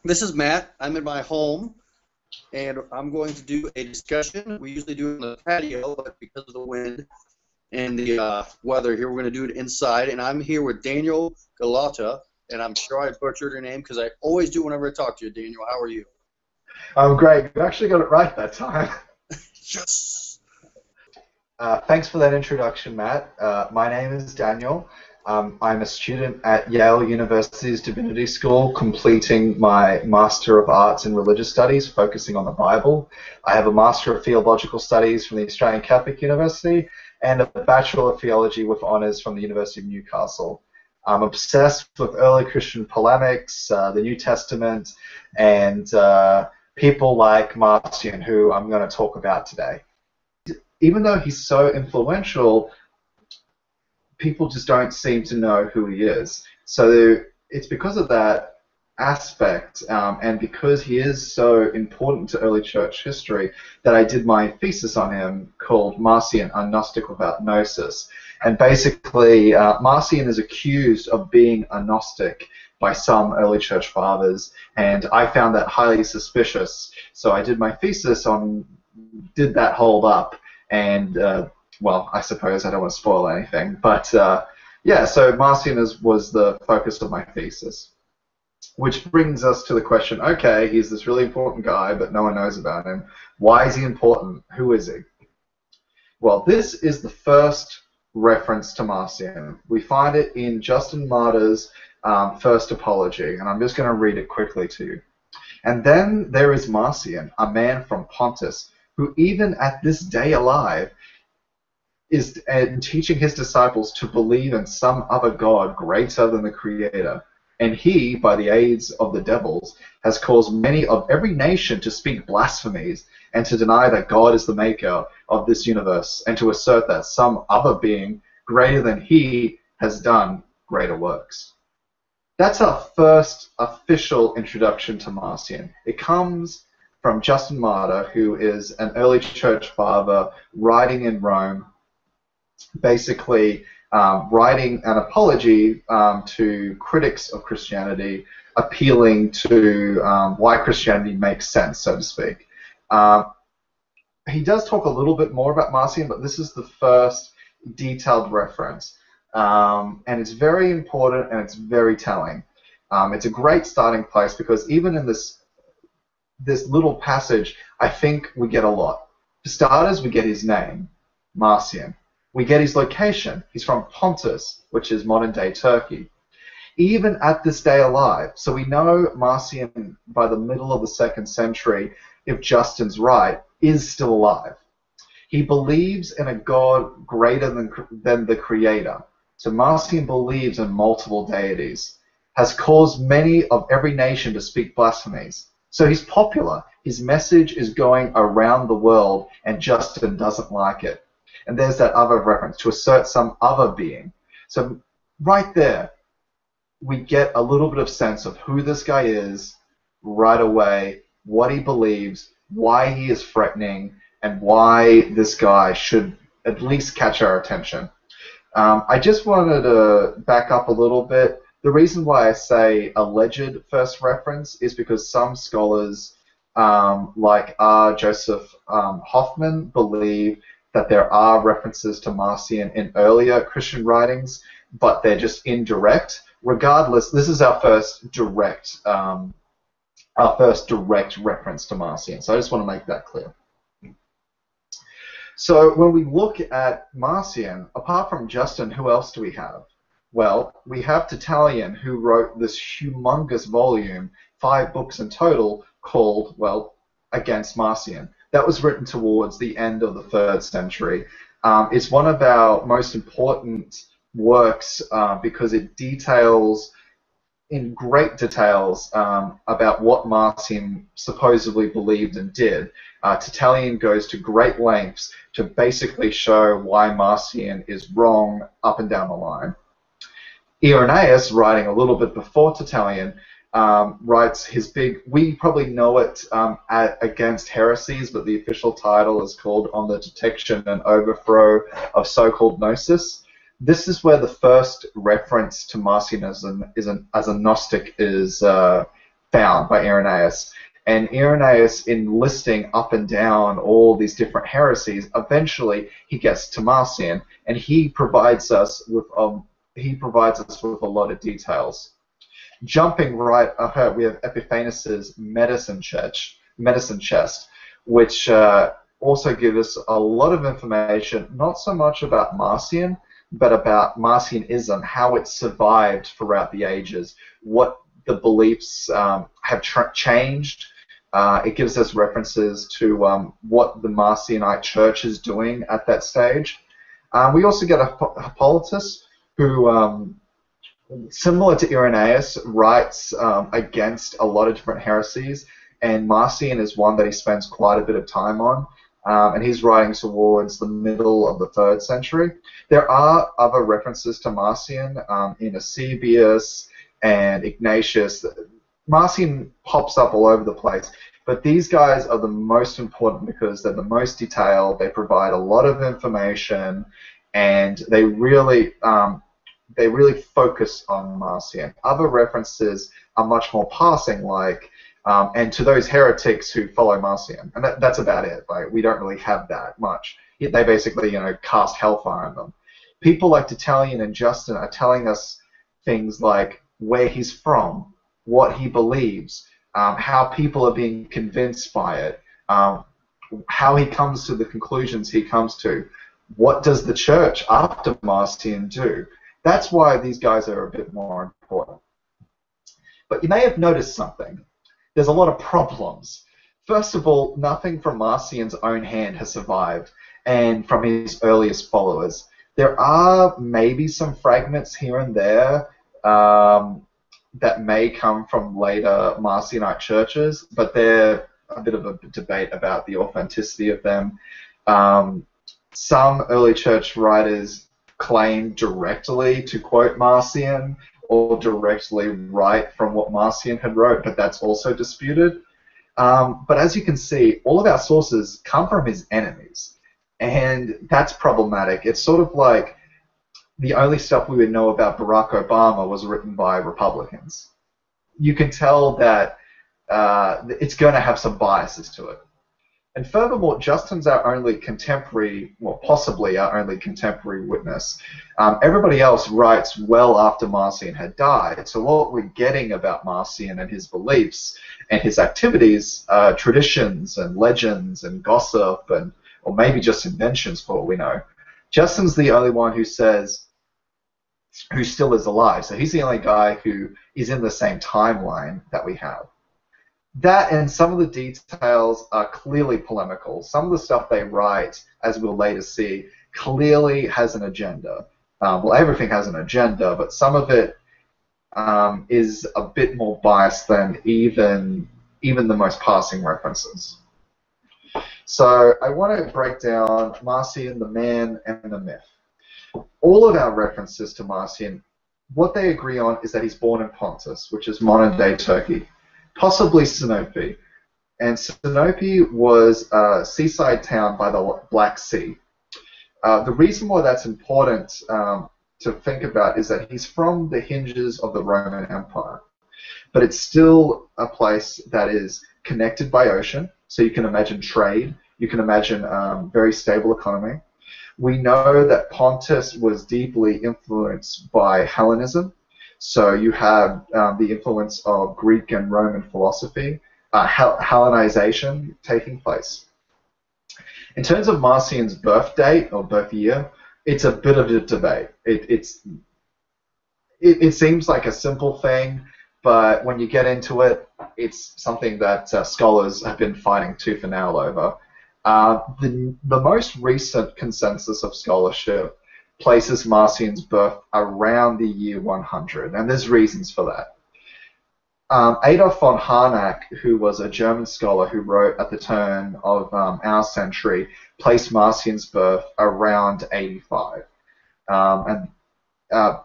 This is Matt. I'm in my home, and I'm going to do a discussion. We usually do it on the patio, but because of the wind and the weather here, we're going to do it inside. And I'm here with Daniel Gullotta, and I'm sure I butchered your name because I always do whenever I talk to you. Daniel, how are you? I'm great. You actually got it right that time. Yes. Thanks for that introduction, Matt. My name is Daniel. I'm a student at Yale University's Divinity School, completing my Master of Arts in Religious Studies, focusing on the Bible. I have a Master of Theological Studies from the Australian Catholic University and a Bachelor of Theology with honours from the University of Newcastle. I'm obsessed with early Christian polemics, the New Testament, and people like Marcion, who I'm going to talk about today. Even though he's so influential, people just don't seem to know who he is. So it's because of that aspect, and because he is so important to early church history, that I did my thesis on him called Marcion, a Gnostic without Gnosis. And basically, Marcion is accused of being a Gnostic by some early church fathers, and I found that highly suspicious. So I did my thesis on, did that hold up? And well, I suppose I don't want to spoil anything, but yeah, so Marcion was the focus of my thesis, which brings us to the question, okay, he's this really important guy, but no one knows about him. Why is he important? Who is he? Well, this is the first reference to Marcion. We find it in Justin Martyr's first apology, and I'm just going to read it quickly to you. And then there is Marcion, a man from Pontus, who even at this day alive is teaching his disciples to believe in some other God greater than the Creator. And he, by the aids of the devils, has caused many of every nation to speak blasphemies and to deny that God is the maker of this universe and to assert that some other being greater than he has done greater works. That's our first official introduction to Marcion. It comes from Justin Martyr, who is an early church father writing in Rome, basically writing an apology to critics of Christianity, appealing to why Christianity makes sense, so to speak. He does talk a little bit more about Marcion, but this is the first detailed reference. And it's very important and it's very telling. It's a great starting place because even in this little passage, I think we get a lot. For starters, we get his name, Marcion. We get his location. He's from Pontus, which is modern-day Turkey. Even at this day alive, so we know Marcion, by the middle of the 2nd century, if Justin's right, is still alive. He believes in a God greater than the Creator. So Marcion believes in multiple deities, has caused many of every nation to speak blasphemies. So he's popular. His message is going around the world, and Justin doesn't like it. And there's that other reference, to assert some other being. So right there, we get a little bit of sense of who this guy is right away, what he believes, why he is threatening, and why this guy should at least catch our attention. I just wanted to back up a little bit. The reason why I say alleged first reference is because some scholars, like R. Joseph Hoffman, believe that there are references to Marcion in earlier Christian writings, but they're just indirect. Regardless, this is our first direct reference to Marcion. So I just want to make that clear. So when we look at Marcion, apart from Justin, who else do we have? Well, we have Tertullian, who wrote this humongous volume, 5 books in total, called, well, Against Marcion. That was written towards the end of the 3rd century. It's one of our most important works because it details in great details about what Marcion supposedly believed and did. Tertullian goes to great lengths to basically show why Marcion is wrong up and down the line. Irenaeus, writing a little bit before Tertullian, writes his big, we probably know it Against Heresies, but the official title is called On the Detection and Overthrow of So-Called Gnosis. This is where the first reference to Marcionism as a Gnostic is found by Irenaeus. And Irenaeus, in listing up and down all these different heresies, eventually he gets to Marcion, and he provides us with a lot of details. Jumping right ahead, we have Epiphanes' medicine chest, which also gives us a lot of information, not so much about Marcion, but about Marcionism, how it survived throughout the ages, what the beliefs have changed. It gives us references to what the Marcionite church is doing at that stage. We also get Hippolytus, who, similar to Irenaeus, writes against a lot of different heresies, and Marcion is one that he spends quite a bit of time on. And he's writing towards the middle of the 3rd century. There are other references to Marcion in Eusebius and Ignatius. Marcion pops up all over the place, but these guys are the most important because they're the most detailed, they provide a lot of information, and they really focus on Marcion. Other references are much more passing, like and to those heretics who follow Marcion, and that's about it. Like, we don't really have that much. They basically, cast hellfire on them. People like Tertullian and Justin are telling us things like where he's from, what he believes, how people are being convinced by it, how he comes to the conclusions he comes to. What does the church after Marcion do? That's why these guys are a bit more important. But you may have noticed something. There's a lot of problems. First of all, nothing from Marcion's own hand has survived, and from his earliest followers. There are maybe some fragments here and there that may come from later Marcionite churches, but they're a bit of a debate about the authenticity of them. Some early church writers claim directly to quote Marcion or directly write from what Marcion had wrote, but that's also disputed. But as you can see, all of our sources come from his enemies, and that's problematic. It's sort of like the only stuff we would know about Barack Obama was written by Republicans. You can tell that it's going to have some biases to it. And furthermore, Justin's our only contemporary, well, possibly our only contemporary witness. Everybody else writes well after Marcion had died. So what we're getting about Marcion and his beliefs and his activities are traditions and legends and gossip, and or maybe just inventions for all we know. Justin's the only one who says, who still is alive. So he's the only guy who is in the same timeline that we have. That and some of the details are clearly polemical. Some of the stuff they write, as we'll later see, clearly has an agenda. Well, everything has an agenda, but some of it is a bit more biased than even the most passing references. So I want to break down Marcion, the man, and the myth. All of our references to Marcion, what they agree on is that he's born in Pontus, which is modern-day Turkey. Possibly Sinope. And Sinope was a seaside town by the Black Sea. The reason why that's important to think about is that he's from the hinges of the Roman Empire. But it's still a place that is connected by ocean, so you can imagine trade, you can imagine very stable economy. We know that Pontus was deeply influenced by Hellenism. So you have the influence of Greek and Roman philosophy, Hellenization taking place. In terms of Marcion's birth date or birth year, it's a bit of a debate. It seems like a simple thing, but when you get into it, it's something that scholars have been fighting tooth and nail over. The most recent consensus of scholarship places Marcion's birth around the year 100, and there's reasons for that. Adolf von Harnack, who was a German scholar who wrote at the turn of our century, placed Marcion's birth around 85. And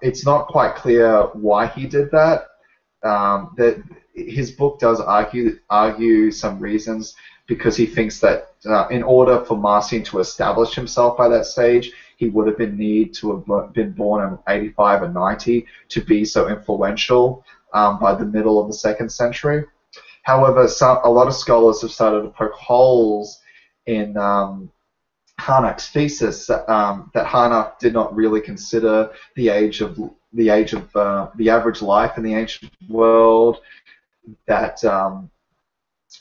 it's not quite clear why he did that. His book does argue some reasons, because he thinks that in order for Marcion to establish himself by that stage, he would have need to have been born in 85 or 90 to be so influential by the middle of the 2nd century. However, a lot of scholars have started to poke holes in Harnack's thesis that Harnack did not really consider the average life in the ancient world. That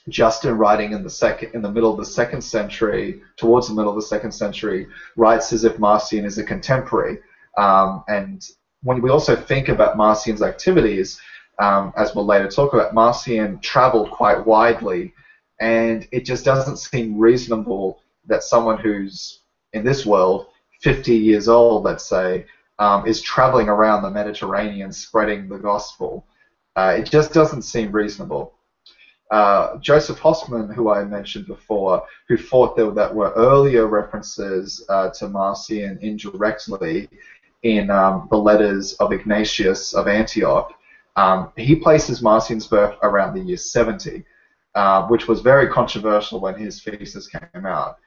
Justin, writing in the middle of the second century, towards the middle of the second century, writes as if Marcion is a contemporary. And when we also think about Marcion's activities, as we'll later talk about, Marcion traveled quite widely, and it just doesn't seem reasonable that someone who's in this world 50 years old, let's say, is traveling around the Mediterranean spreading the gospel. It just doesn't seem reasonable. Joseph Hossmann, who I mentioned before, who thought that were earlier references to Marcion indirectly in the letters of Ignatius of Antioch, he places Marcion's birth around the year 70, which was very controversial when his thesis came out.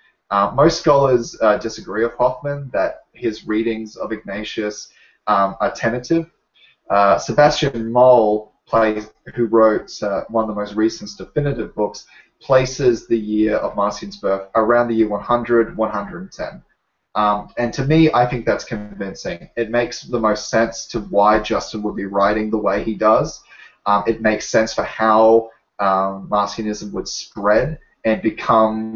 Most scholars disagree with Hoffman that his readings of Ignatius are tentative. Sebastian Moll, who wrote one of the most recent definitive books, places the year of Marcion's birth around the year 100, 110. And to me, I think that's convincing. It makes the most sense to why Justin would be writing the way he does. It makes sense for how Marcionism would spread and become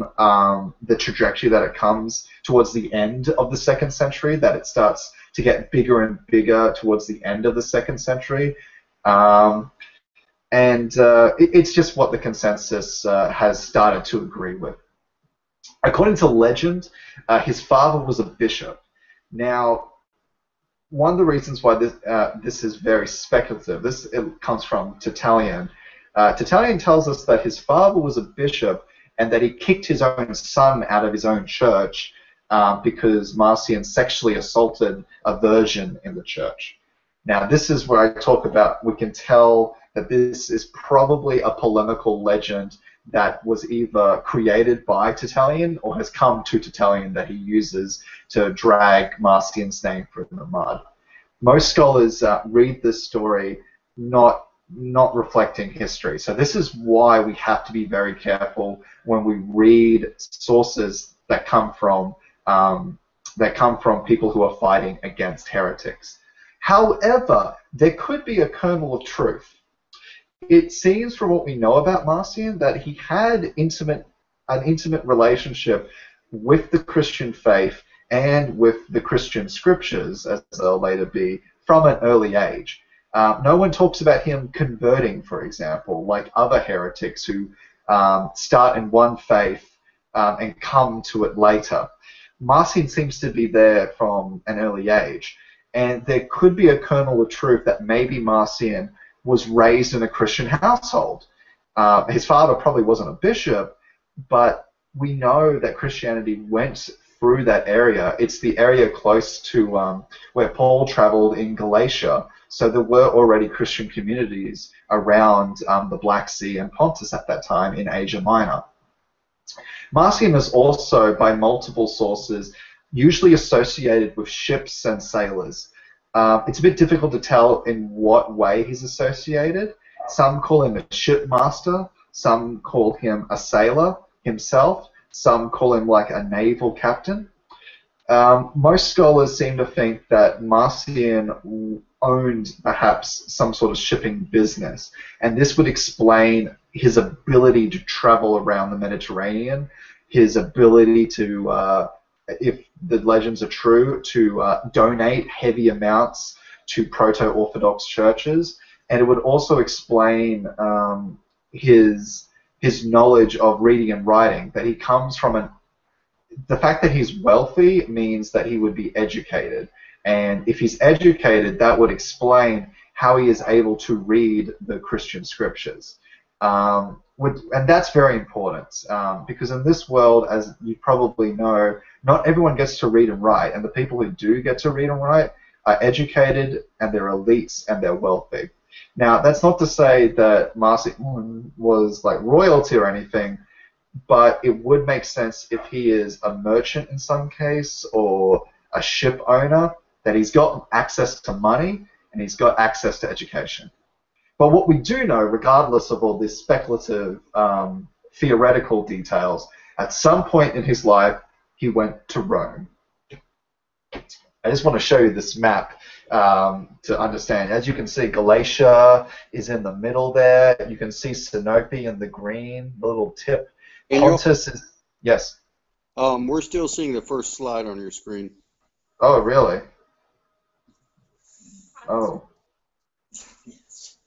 the trajectory that it comes towards the end of the second century, that it starts to get bigger and bigger towards the end of the second century. It's just what the consensus has started to agree with. According to legend, his father was a bishop. Now, one of the reasons why this is very speculative, it comes from Tertullian. Tertullian tells us that his father was a bishop and that he kicked his own son out of his own church because Marcion sexually assaulted a virgin in the church. Now, this is where I talk about, we can tell that this is probably a polemical legend that was either created by Tertullian or has come to Tertullian that he uses to drag Marcion's name through the mud. Most scholars read this story not reflecting history. So this is why we have to be very careful when we read sources that come from people who are fighting against heretics. However, there could be a kernel of truth. It seems from what we know about Marcion that he had an intimate relationship with the Christian faith and with the Christian scriptures, as they'll later be, from an early age. No one talks about him converting, for example, like other heretics who start in one faith and come to it later. Marcion seems to be there from an early age, and there could be a kernel of truth that maybe Marcion was raised in a Christian household. His father probably wasn't a bishop, but we know that Christianity went through that area. It's the area close to where Paul traveled in Galatia, so there were already Christian communities around the Black Sea and Pontus at that time in Asia Minor. Marcion is also, by multiple sources, usually associated with ships and sailors. It's a bit difficult to tell in what way he's associated. Some call him a shipmaster, some call him a sailor himself, some call him like a naval captain. Most scholars seem to think that Marcion owned perhaps some sort of shipping business, and this would explain his ability to travel around the Mediterranean, his ability to, if the legends are true, to donate heavy amounts to proto-Orthodox churches, and it would also explain his knowledge of reading and writing, that he comes from the fact that he's wealthy means that he would be educated, and if he's educated, that would explain how he is able to read the Christian scriptures. And that's very important, because in this world, as you probably know, not everyone gets to read and write, and the people who do get to read and write are educated, and they're elites, and they're wealthy. Now, that's not to say that Marcion was like royalty or anything, but it would make sense if he is a merchant in some case, or a ship owner, that he's got access to money, and he's got access to education. But what we do know, regardless of all this speculative, theoretical details, at some point in his life, he went to Rome. I just want to show you this map to understand. As you can see, Galatia is in the middle there. You can see Sinope in the green, the little tip. Pontus is... Yes? We're still seeing the first slide on your screen. Oh, really? Oh.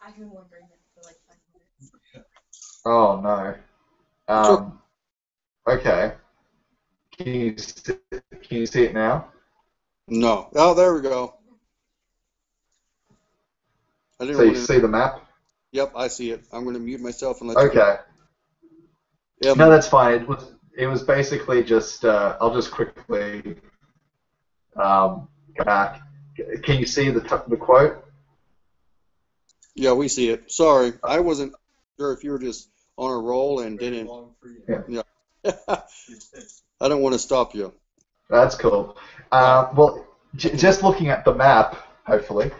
I've been wondering that for like 5 minutes. Oh, no. Okay. Can you see it now? No. Oh, there we go. So you see the map? Yep, I see it. I'm going to mute myself and let you Okay. Yep. No, that's fine. It was basically just, I'll just quickly go back. Can you see the quote? Yeah, we see it. Sorry, I wasn't sure if you were just on a roll and didn't. Yeah. I don't want to stop you. That's cool. Well, just looking at the map, hopefully,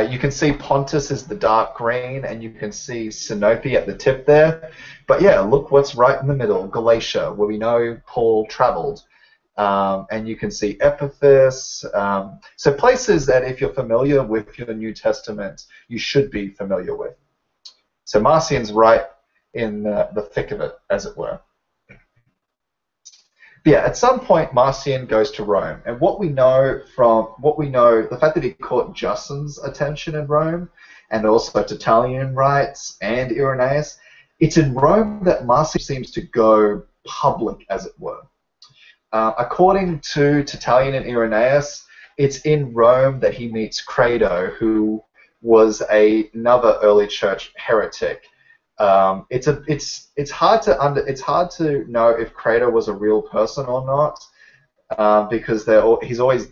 you can see Pontus is the dark green, and you can see Sinope at the tip there. But yeah, look what's right in the middle, Galatia, where we know Paul traveled. And you can see Ephesus. So places that if you're familiar with your New Testament, you should be familiar with. So Marcion's right in the thick of it, as it were. But yeah, at some point Marcion goes to Rome, and the fact that he caught Justin's attention in Rome, and also Tertullian writes, and Irenaeus, it's in Rome that Marcion seems to go public, as it were. According to Tertullian and Irenaeus, it's in Rome that he meets Credo, who was another early church heretic. It's hard to know if Credo was a real person or not, because he's always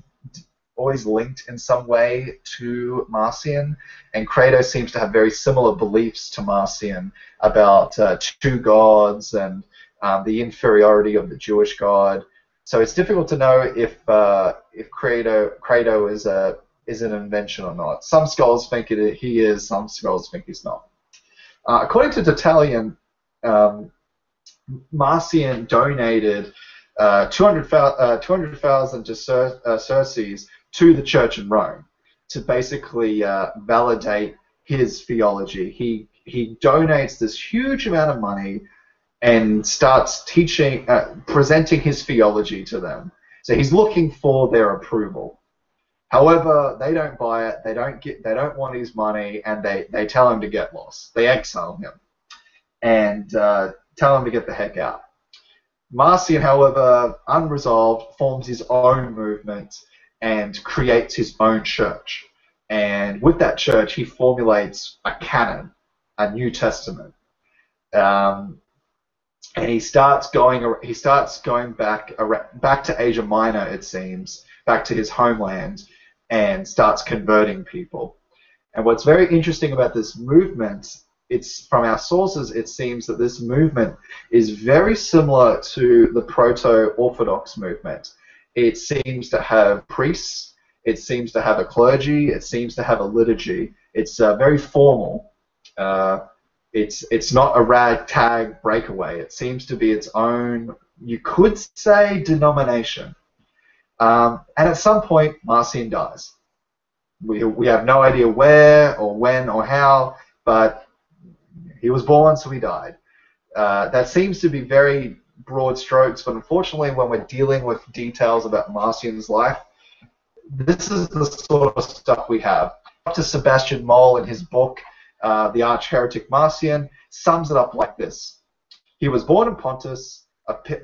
linked in some way to Marcion, and Credo seems to have very similar beliefs to Marcion about two gods and the inferiority of the Jewish God. So it's difficult to know if Credo is an invention or not. Some scholars think he is. Some scholars think he's not. According to Tertullian, Marcion donated 200,000 sesterces to the church in Rome to basically validate his theology. He donates this huge amount of money and starts teaching, presenting his theology to them. So he's looking for their approval. However, they don't buy it. They don't want his money, and they tell him to get lost. They exile him and tell him to get the heck out. Marcion, however, unresolved, forms his own movement and creates his own church. And with that church, he formulates a canon, a New Testament. And he starts going back to Asia Minor, it seems, back to his homeland, and starts converting people. And what's very interesting about this movement, it's from our sources, it seems that this movement is very similar to the proto-Orthodox movement. It seems to have priests, it seems to have a clergy, it seems to have a liturgy. It's very formal. It's not a ragtag breakaway. It seems to be its own, you could say, denomination. And at some point, Marcion dies. We have no idea where or when or how, but he was born, so he died. That seems to be very broad strokes, but unfortunately, when we're dealing with details about Marcion's life, this is the sort of stuff we have. Dr. Sebastian Moll, in his book, The Arch-Heretic Marcion, sums it up like this. He was born in Pontus,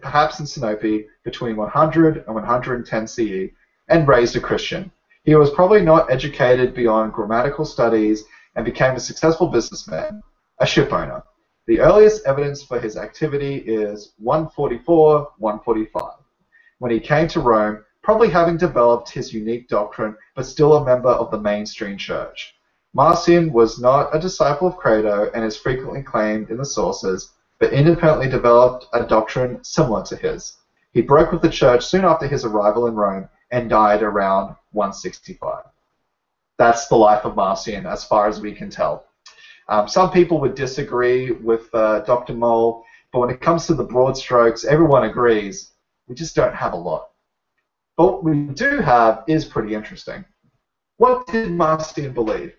perhaps in Sinope, between 100 and 110 CE, and raised a Christian. He was probably not educated beyond grammatical studies and became a successful businessman, a ship owner. The earliest evidence for his activity is 144-145, when he came to Rome, probably having developed his unique doctrine, but still a member of the mainstream church. Marcion was not a disciple of Credo and is frequently claimed in the sources, but independently developed a doctrine similar to his. He broke with the church soon after his arrival in Rome and died around 165. That's the life of Marcion, as far as we can tell. Some people would disagree with Dr. Moll, but when it comes to the broad strokes, everyone agrees. We just don't have a lot. But what we do have is pretty interesting. What did Marcion believe?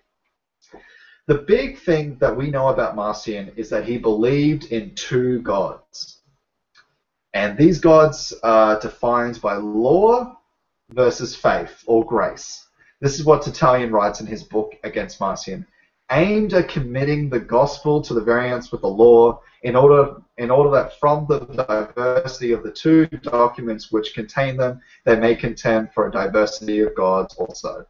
The big thing that we know about Marcion is that he believed in two gods. And these gods are defined by law versus faith or grace. This is what Tertullian writes in his book Against Marcion. Aimed at committing the gospel to the variance with the law in order that from the diversity of the two documents which contain them, they may contend for a diversity of gods also.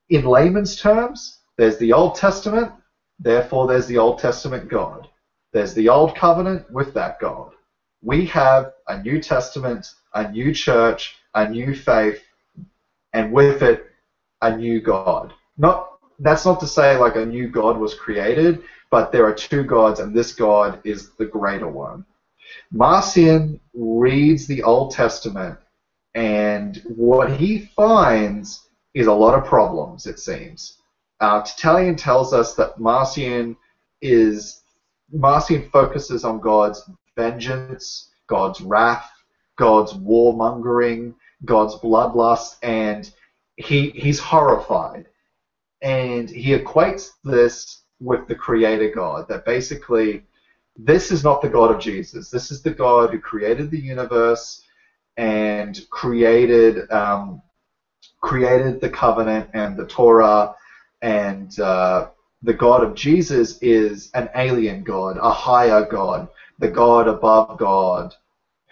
In layman's terms, there's the Old Testament, therefore there's the Old Testament God. There's the Old Covenant with that God. We have a New Testament, a new church, a new faith, and with it, a new God. That's not to say like a new God was created, but there are two gods, and this God is the greater one. Marcion reads the Old Testament, and what he finds is a lot of problems, it seems. Tertullian tells us that Marcion focuses on God's vengeance, God's wrath, God's warmongering, God's bloodlust, and he's horrified. And he equates this with the Creator God, that basically this is not the God of Jesus. This is the God who created the universe and created the covenant and the Torah, and the God of Jesus is an alien God, a higher God, the God above God,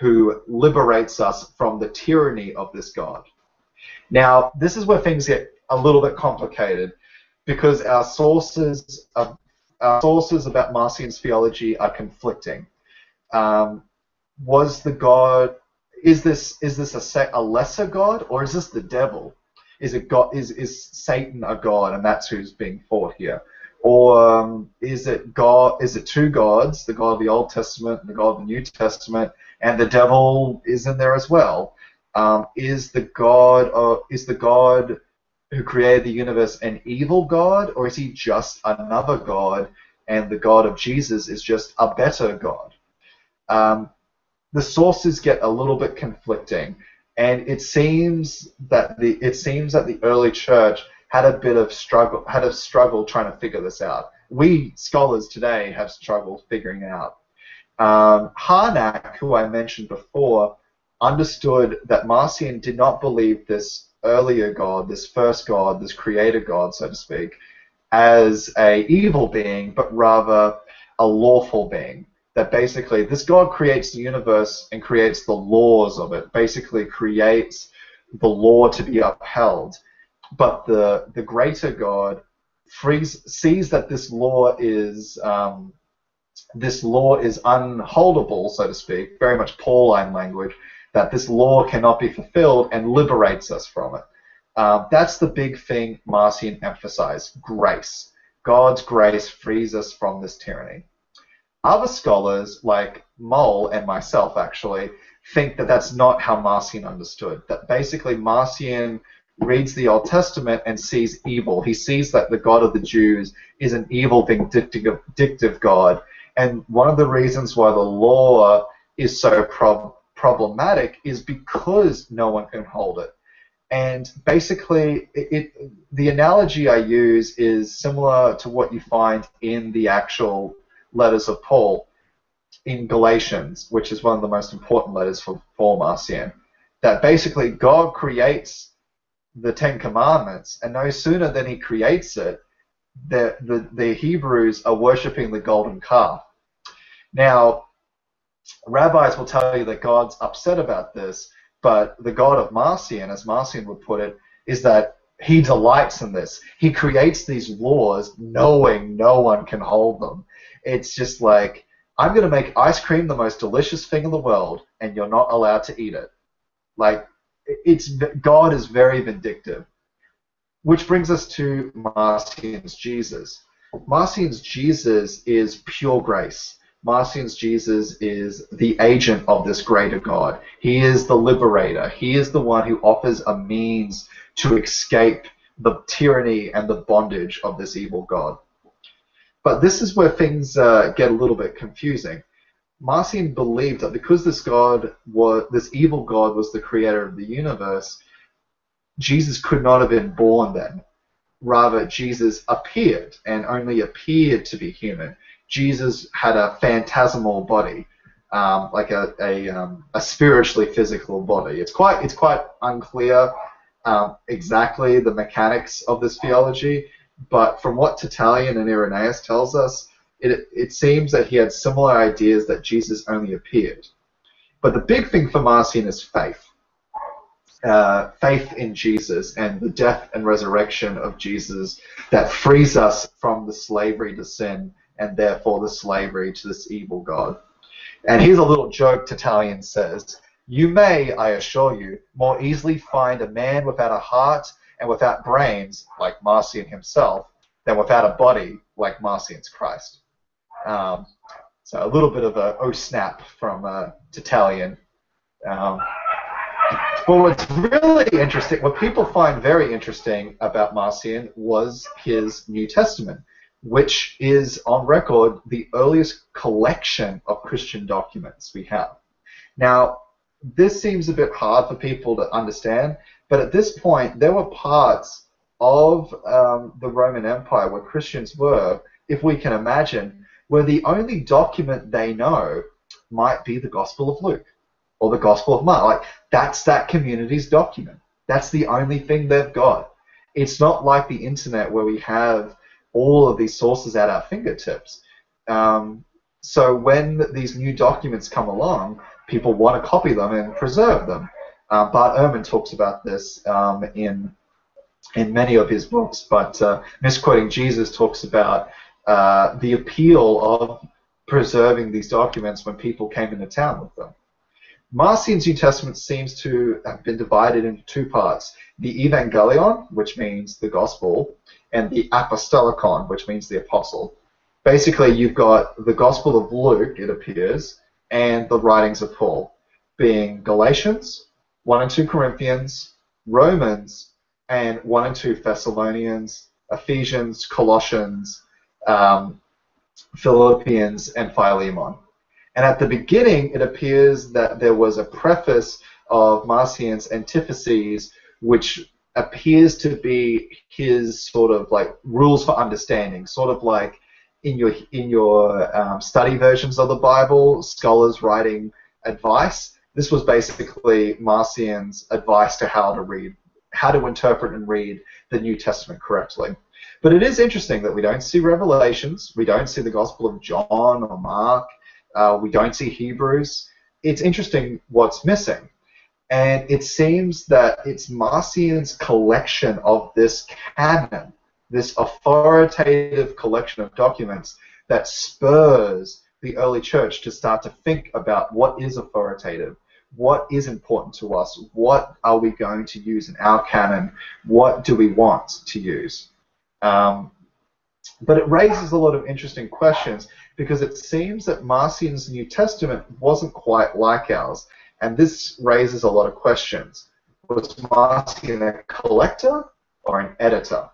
who liberates us from the tyranny of this God. Now, this is where things get a little bit complicated, because our sources about Marcion's theology are conflicting. Was the God? Is this a lesser God, or is this the devil? Is it God? Is Satan a god, and that's who's being fought here? Or is it God? Is it two gods, the God of the Old Testament and the God of the New Testament, and the devil is in there as well? Is the God who created the universe an evil God, or is he just another God, and the God of Jesus is just a better God? The sources get a little bit conflicting, and it seems that the early church had a struggle trying to figure this out. We scholars today have struggled figuring it out. Harnack, who I mentioned before, understood that Marcion did not believe this earlier God, this first God, this creator God, so to speak, as a evil being, but rather a lawful being. That basically this God creates the universe and creates the laws of it, basically creates the law to be upheld. But the greater God sees that this law is unholdable, so to speak, very much Pauline language, that this law cannot be fulfilled, and liberates us from it. That's the big thing Marcion emphasized: grace. God's grace frees us from this tyranny. Other scholars, like Moll and myself actually, think that that's not how Marcion understood. That basically Marcion reads the Old Testament and sees evil. He sees that the God of the Jews is an evil, vindictive God. And one of the reasons why the law is so problematic is because no one can hold it. And basically, the analogy I use is similar to what you find in the actual letters of Paul in Galatians, which is one of the most important letters for Marcion. That basically God creates the Ten Commandments, and no sooner than he creates it, the Hebrews are worshipping the golden calf. Now, rabbis will tell you that God's upset about this, but the God of Marcion, as Marcion would put it, is that he delights in this. He creates these laws knowing no one can hold them. It's just like, I'm going to make ice cream the most delicious thing in the world, and you're not allowed to eat it. Like, God is very vindictive. Which brings us to Marcion's Jesus. Marcion's Jesus is pure grace. Marcion's Jesus is the agent of this greater God. He is the liberator. He is the one who offers a means to escape the tyranny and the bondage of this evil God. But this is where things get a little bit confusing. Marcion believed that because this evil god was the creator of the universe, Jesus could not have been born then. Rather, Jesus appeared, and only appeared to be human. Jesus had a phantasmal body, like a spiritually physical body. It's quite unclear exactly the mechanics of this theology, but from what Tertullian and Irenaeus tells us, it seems that he had similar ideas that Jesus only appeared. But the big thing for Marcion is faith. Faith in Jesus and the death and resurrection of Jesus that frees us from the slavery to sin and therefore the slavery to this evil God. And here's a little joke Tertullian says: "You may, I assure you, more easily find a man without a heart and without brains, like Marcion himself, than without a body, like Marcion's Christ." So a little bit of a oh snap from Tertullian. But what's really interesting, what people find very interesting about Marcion was his New Testament, which is on record the earliest collection of Christian documents we have. Now, this seems a bit hard for people to understand, but at this point, there were parts of the Roman Empire where Christians were, if we can imagine, where the only document they know might be the Gospel of Luke or the Gospel of Mark. Like, that's that community's document. That's the only thing they've got. It's not like the internet where we have all of these sources at our fingertips. So when these new documents come along, people want to copy them and preserve them. Bart Ehrman talks about this in many of his books, but Misquoting Jesus talks about the appeal of preserving these documents when people came into town with them. Marcion's New Testament seems to have been divided into two parts: the Evangelion, which means the Gospel, and the Apostolicon, which means the Apostle. Basically, you've got the Gospel of Luke, it appears, and the writings of Paul, being Galatians, 1 and 2 Corinthians, Romans, and 1 and 2 Thessalonians, Ephesians, Colossians, Philippians, and Philemon. And at the beginning, it appears that there was a preface of Marcion's Antitheses, which appears to be his sort of like rules for understanding, sort of like in your study versions of the Bible, scholars writing advice. This was basically Marcion's advice to how to interpret and read the New Testament correctly. But it is interesting that we don't see Revelations, we don't see the Gospel of John or Mark, we don't see Hebrews. It's interesting what's missing. And it seems that it's Marcion's collection of this canon, this authoritative collection of documents, that spurs the early church to start to think about what is authoritative, what is important to us, what are we going to use in our canon, what do we want to use. But it raises a lot of interesting questions, because it seems that Marcion's New Testament wasn't quite like ours, and this raises a lot of questions. Was Marcion a collector or an editor?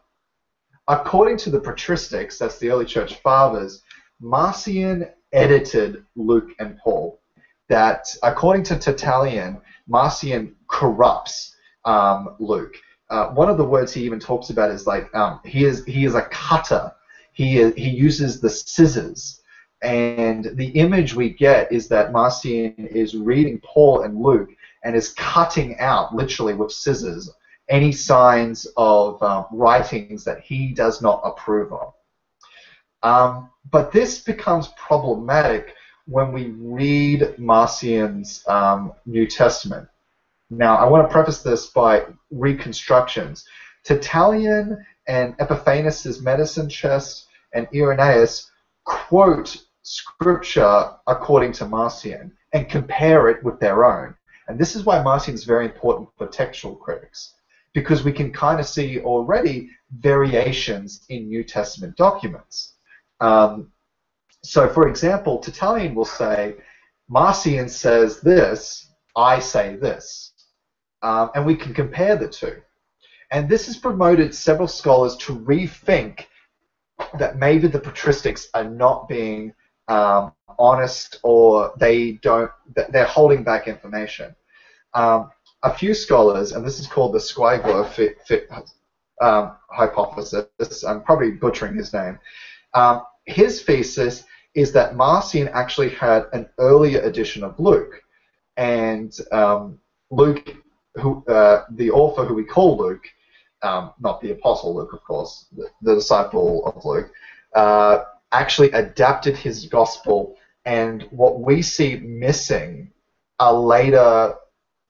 According to the patristics, that's the early church fathers, Marcion edited Luke and Paul. That, according to Tertullian, Marcion corrupts Luke. One of the words he even talks about is like he is a cutter. He uses the scissors, and the image we get is that Marcion is reading Paul and Luke and is cutting out, literally with scissors, any signs of writings that he does not approve of. But this becomes problematic when we read Marcion's New Testament. Now, I want to preface this by reconstructions. Tertullian and Epiphanes' medicine chest and Irenaeus quote scripture according to Marcion and compare it with their own. And this is why Marcion is very important for textual critics, because we can kind of see already variations in New Testament documents. So, for example, Tertullian will say, Marcion says this, I say this. And we can compare the two. And this has promoted several scholars to rethink that maybe the patristics are not being honest, or they're holding back information. A few scholars, and this is called the Squigler hypothesis. I'm probably butchering his name. His thesis is that Marcion actually had an earlier edition of Luke, and Luke, the author who we call Luke, not the apostle Luke, of course, the disciple of Luke, actually adapted his gospel, and what we see missing are later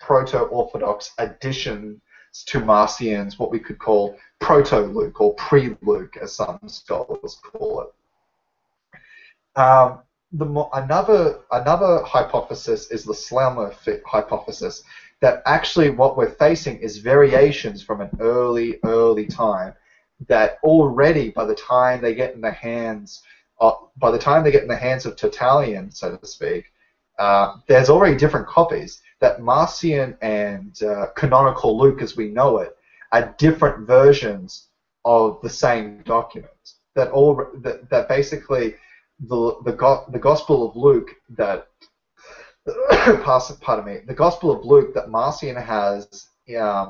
proto-Orthodox additions to Marcion's, what we could call proto-Luke or pre-Luke, as some scholars call it. Another hypothesis is the Slammer hypothesis, that actually what we're facing is variations from an early time, that already by the time they get in the hands of Tertullian, so to speak, there's already different copies. That Marcion and canonical Luke, as we know it, are different versions of the same document. That basically the Gospel of Luke that the Gospel of Luke that Marcion has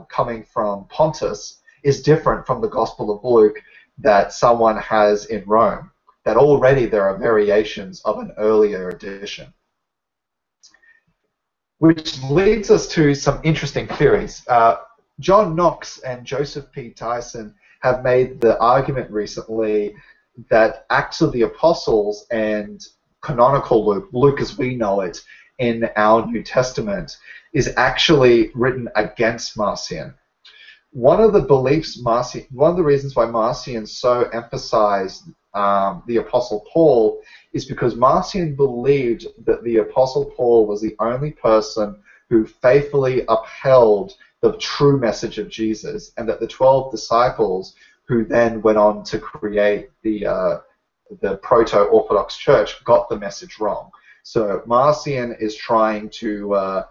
coming from Pontus is different from the Gospel of Luke that someone has in Rome. That already there are variations of an earlier edition. Which leads us to some interesting theories. John Knox and Joseph P. Tyson have made the argument recently that Acts of the Apostles and canonical Luke, Luke as we know it in our New Testament, is actually written against Marcion. One of the reasons why Marcion so emphasized the Apostle Paul is because Marcion believed that the Apostle Paul was the only person who faithfully upheld the true message of Jesus, and that the 12 disciples who then went on to create the proto-Orthodox Church got the message wrong. So Marcion is trying to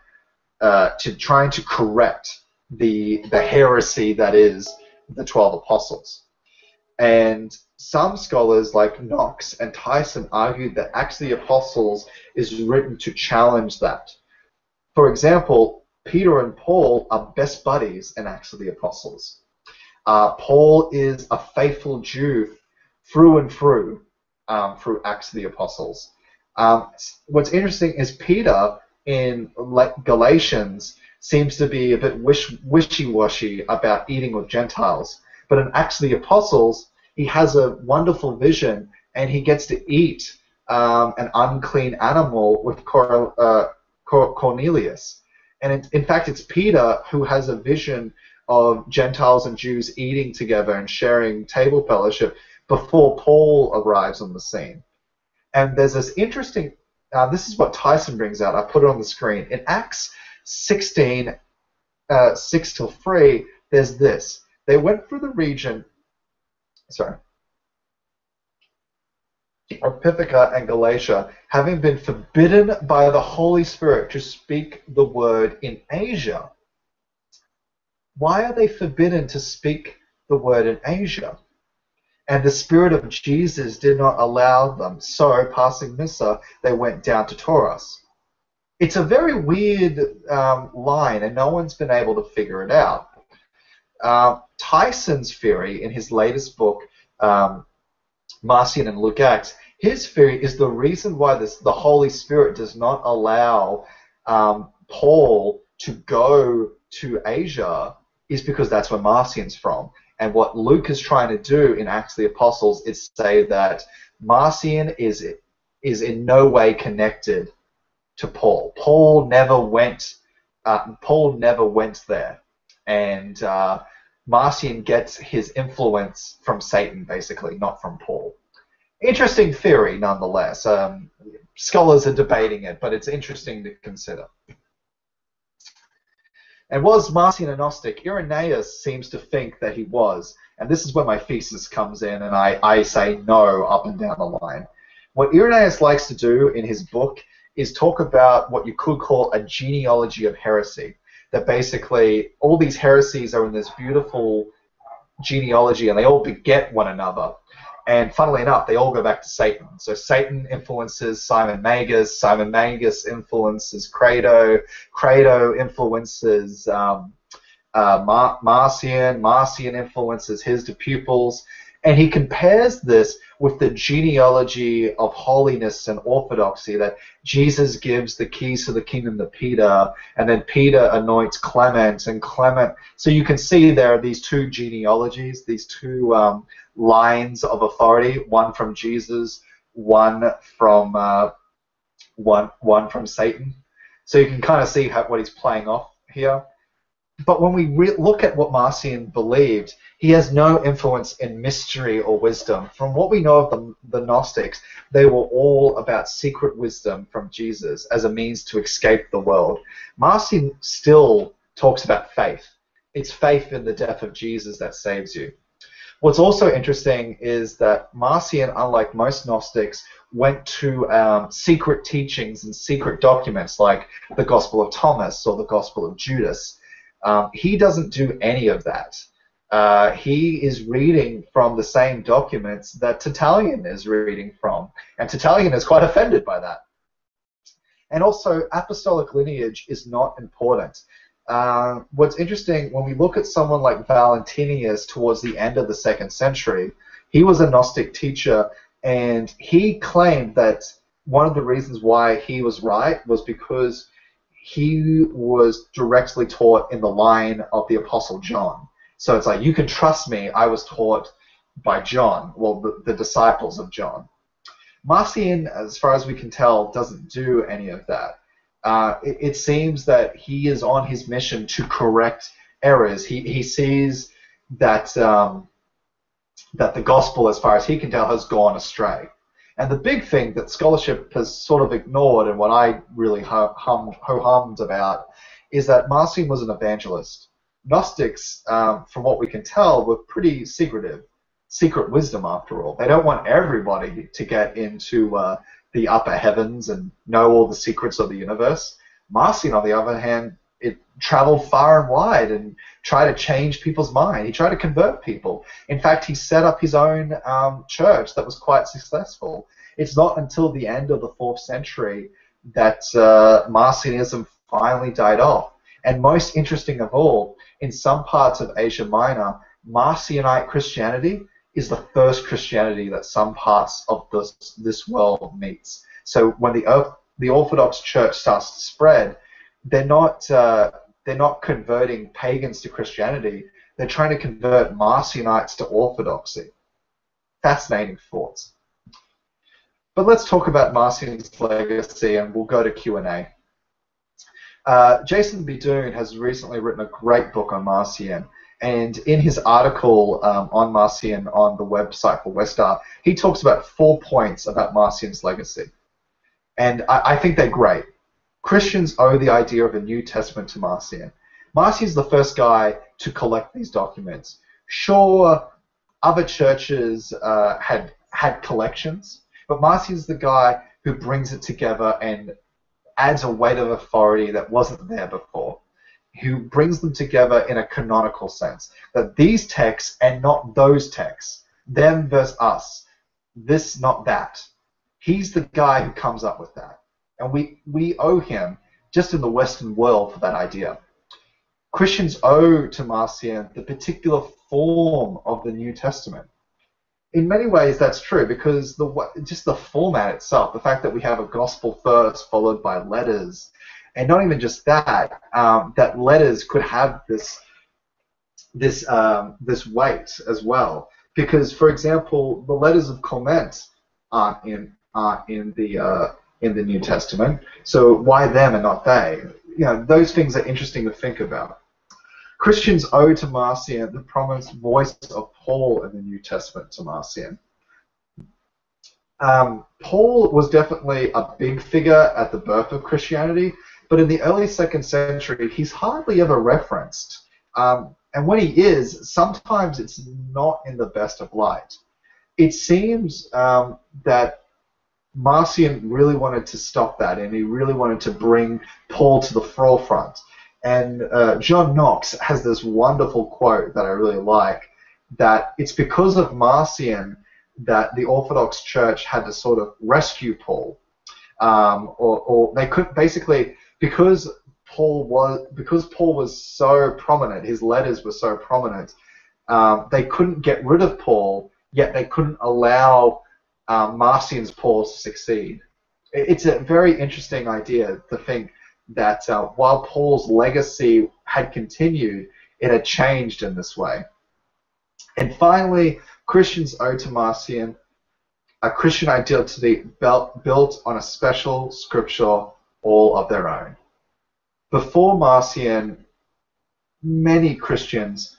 correct the heresy that is the 12 apostles. And some scholars like Knox and Tyson argued that Acts of the Apostles is written to challenge that. For example, Peter and Paul are best buddies in Acts of the Apostles. Paul is a faithful Jew through and through Acts of the Apostles. What's interesting is Peter in Galatians seems to be a bit wishy-washy about eating with Gentiles. But in Acts of the Apostles, he has a wonderful vision, and he gets to eat an unclean animal with Cornelius. And in fact, it's Peter who has a vision of Gentiles and Jews eating together and sharing table fellowship before Paul arrives on the scene. And there's this interesting, this is what Tyson brings out, I put it on the screen. In Acts 16, 6-3, there's this. They went through the region, of Bithynia and Galatia, having been forbidden by the Holy Spirit to speak the word in Asia. Why are they forbidden to speak the word in Asia? And the Spirit of Jesus did not allow them. So, passing Myssa, they went down to Taurus. It's a very weird line, and no one's been able to figure it out. Tyson's theory, in his latest book, Marcion and Luke Acts, his theory is the reason why the Holy Spirit does not allow Paul to go to Asia is because that's where Marcion's from. And what Luke is trying to do in Acts of the Apostles is say that Marcion is in no way connected to Paul. Paul never went there, and Marcion gets his influence from Satan, basically, not from Paul. Interesting theory, nonetheless. Scholars are debating it, but it's interesting to consider. And was Marcion a Gnostic? Irenaeus seems to think that he was, and this is where my thesis comes in, and I say no up and down the line. What Irenaeus likes to do in his book is talk about what you could call a genealogy of heresy. That basically all these heresies are in this beautiful genealogy and they all beget one another. And funnily enough, they all go back to Satan. So Satan influences Simon Magus. Simon Magus influences Credo. Credo influences Marcion. Marcion influences his pupils. And he compares this with the genealogy of holiness and orthodoxy, that Jesus gives the keys to the kingdom to Peter, and then Peter anoints Clement, and Clement. So you can see there are these two genealogies, these two lines of authority, one from Jesus, one from Satan. So you can kind of see what he's playing off here. But when we look at what Marcion believed, he has no influence in mystery or wisdom. From what we know of the Gnostics, they were all about secret wisdom from Jesus as a means to escape the world. Marcion still talks about faith. It's faith in the death of Jesus that saves you. What's also interesting is that Marcion, unlike most Gnostics, went to secret teachings and secret documents like the Gospel of Thomas or the Gospel of Judas. He doesn't do any of that. He is reading from the same documents that Tertullian is reading from, and Tertullian is quite offended by that. And also, apostolic lineage is not important. What's interesting, when we look at someone like Valentinius towards the end of the 2nd century, he was a Gnostic teacher, and he claimed that one of the reasons why he was right was because he was directly taught in the line of the Apostle John. So it's like, you can trust me, I was taught by John, well, the disciples of John. Marcion, as far as we can tell, doesn't do any of that. It seems that he is on his mission to correct errors. He sees that that the gospel, as far as he can tell, has gone astray. And the big thing that scholarship has sort of ignored, and what I really ho-hummed about, is that Marcion was an evangelist. Gnostics, from what we can tell, were pretty secretive. Secret wisdom, after all. They don't want everybody to get into the upper heavens and know all the secrets of the universe. Marcion, on the other hand, it traveled far and wide and tried to change people's mind. He tried to convert people. In fact, he set up his own church that was quite successful. It's not until the end of the 4th century that Marcionism finally died off. And most interesting of all, in some parts of Asia Minor, Marcionite Christianity is the first Christianity that some parts of this world meets. So when the Orthodox Church starts to spread, they're not converting pagans to Christianity. They're trying to convert Marcionites to Orthodoxy. Fascinating thoughts. But let's talk about Marcion's legacy, and we'll go to Q&A. Jason Bidoon has recently written a great book on Marcion, and in his article on Marcion on the website for Westar, he talks about 4 points about Marcion's legacy. And I think they're great. Christians owe the idea of a New Testament to Marcion. Marcion's the first guy to collect these documents. Sure, other churches had collections, but Marcion's the guy who brings it together and adds a weight of authority that wasn't there before, who brings them together in a canonical sense, that these texts and not those texts, them versus us, this, not that. He's the guy who comes up with that. And we owe him, just in the Western world, for that idea. Christians owe to Marcion the particular form of the New Testament. In many ways, that's true, because just the format itself, the fact that we have a gospel first followed by letters, and not even just that, that letters could have this weight as well. Because, for example, the letters of Clement aren't in the New Testament. So why them and not they? You know, those things are interesting to think about. Christians owe to Marcion the promised voice of Paul in the New Testament to Marcion. Paul was definitely a big figure at the birth of Christianity, but in the early 2nd century, he's hardly ever referenced. And when he is, sometimes it's not in the best of light. It seems that Marcion really wanted to stop that, and he really wanted to bring Paul to the forefront. And John Knox has this wonderful quote that I really like, that it's because of Marcion that the Orthodox Church had to sort of rescue Paul, or they could basically, because Paul was so prominent, his letters were so prominent, they couldn't get rid of Paul, yet they couldn't allow Marcion's Paul to succeed. It's a very interesting idea to think that while Paul's legacy had continued, it had changed in this way. And finally, Christians owe to Marcion a Christian identity built on a special scripture all of their own. Before Marcion, many Christians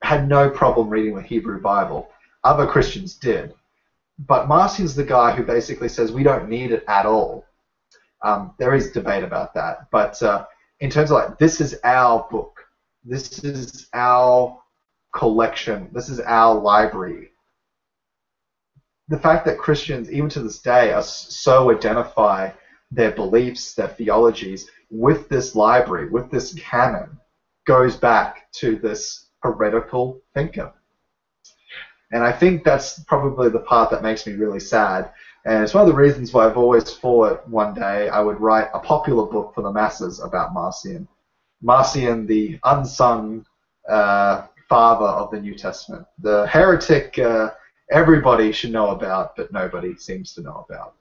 had no problem reading the Hebrew Bible. Other Christians did. But Marcion's the guy who basically says we don't need it at all. There is debate about that. But in terms of like, this is our book. This is our collection. This is our library. The fact that Christians, even to this day, are so identify their beliefs, their theologies, with this library, with this canon, goes back to this heretical thinker. And I think that's probably the part that makes me really sad. And it's one of the reasons why I've always thought one day I would write a popular book for the masses about Marcion. Marcion, the unsung father of the New Testament. The heretic everybody should know about, but nobody seems to know about.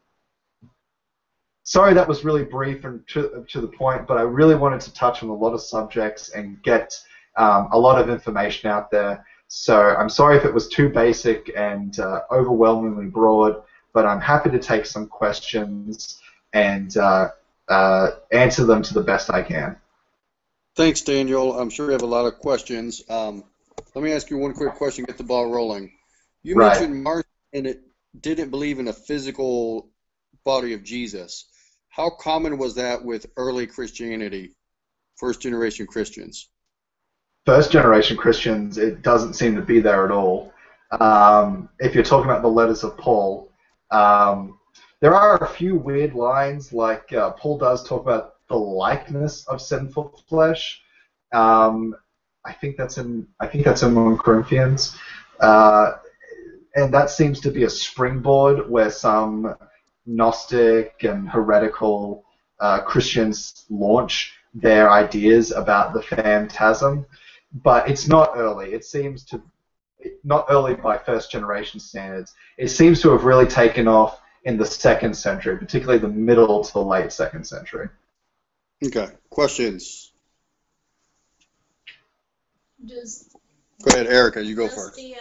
Sorry that was really brief and to the point, but I really wanted to touch on a lot of subjects and get a lot of information out there. So I'm sorry if it was too basic and overwhelmingly broad, but I'm happy to take some questions and answer them to the best I can. Thanks, Daniel. I'm sure you have a lot of questions. Let me ask you one quick question, get the ball rolling. You mentioned Marcion and it didn't believe in a physical body of Jesus. How common was that with early Christianity, first-generation Christians? First-generation Christians, it doesn't seem to be there at all. If you're talking about the letters of Paul, there are a few weird lines, like Paul does talk about the likeness of sinful flesh. I think that's in 1 Corinthians, and that seems to be a springboard where some Gnostic and heretical Christians launch their ideas about the phantasm. But it's not early. It seems to not early by first-generation standards. It seems to have really taken off in the 2nd century, particularly the middle to the late 2nd century. Okay. Questions? Go ahead, Erica. You go first. The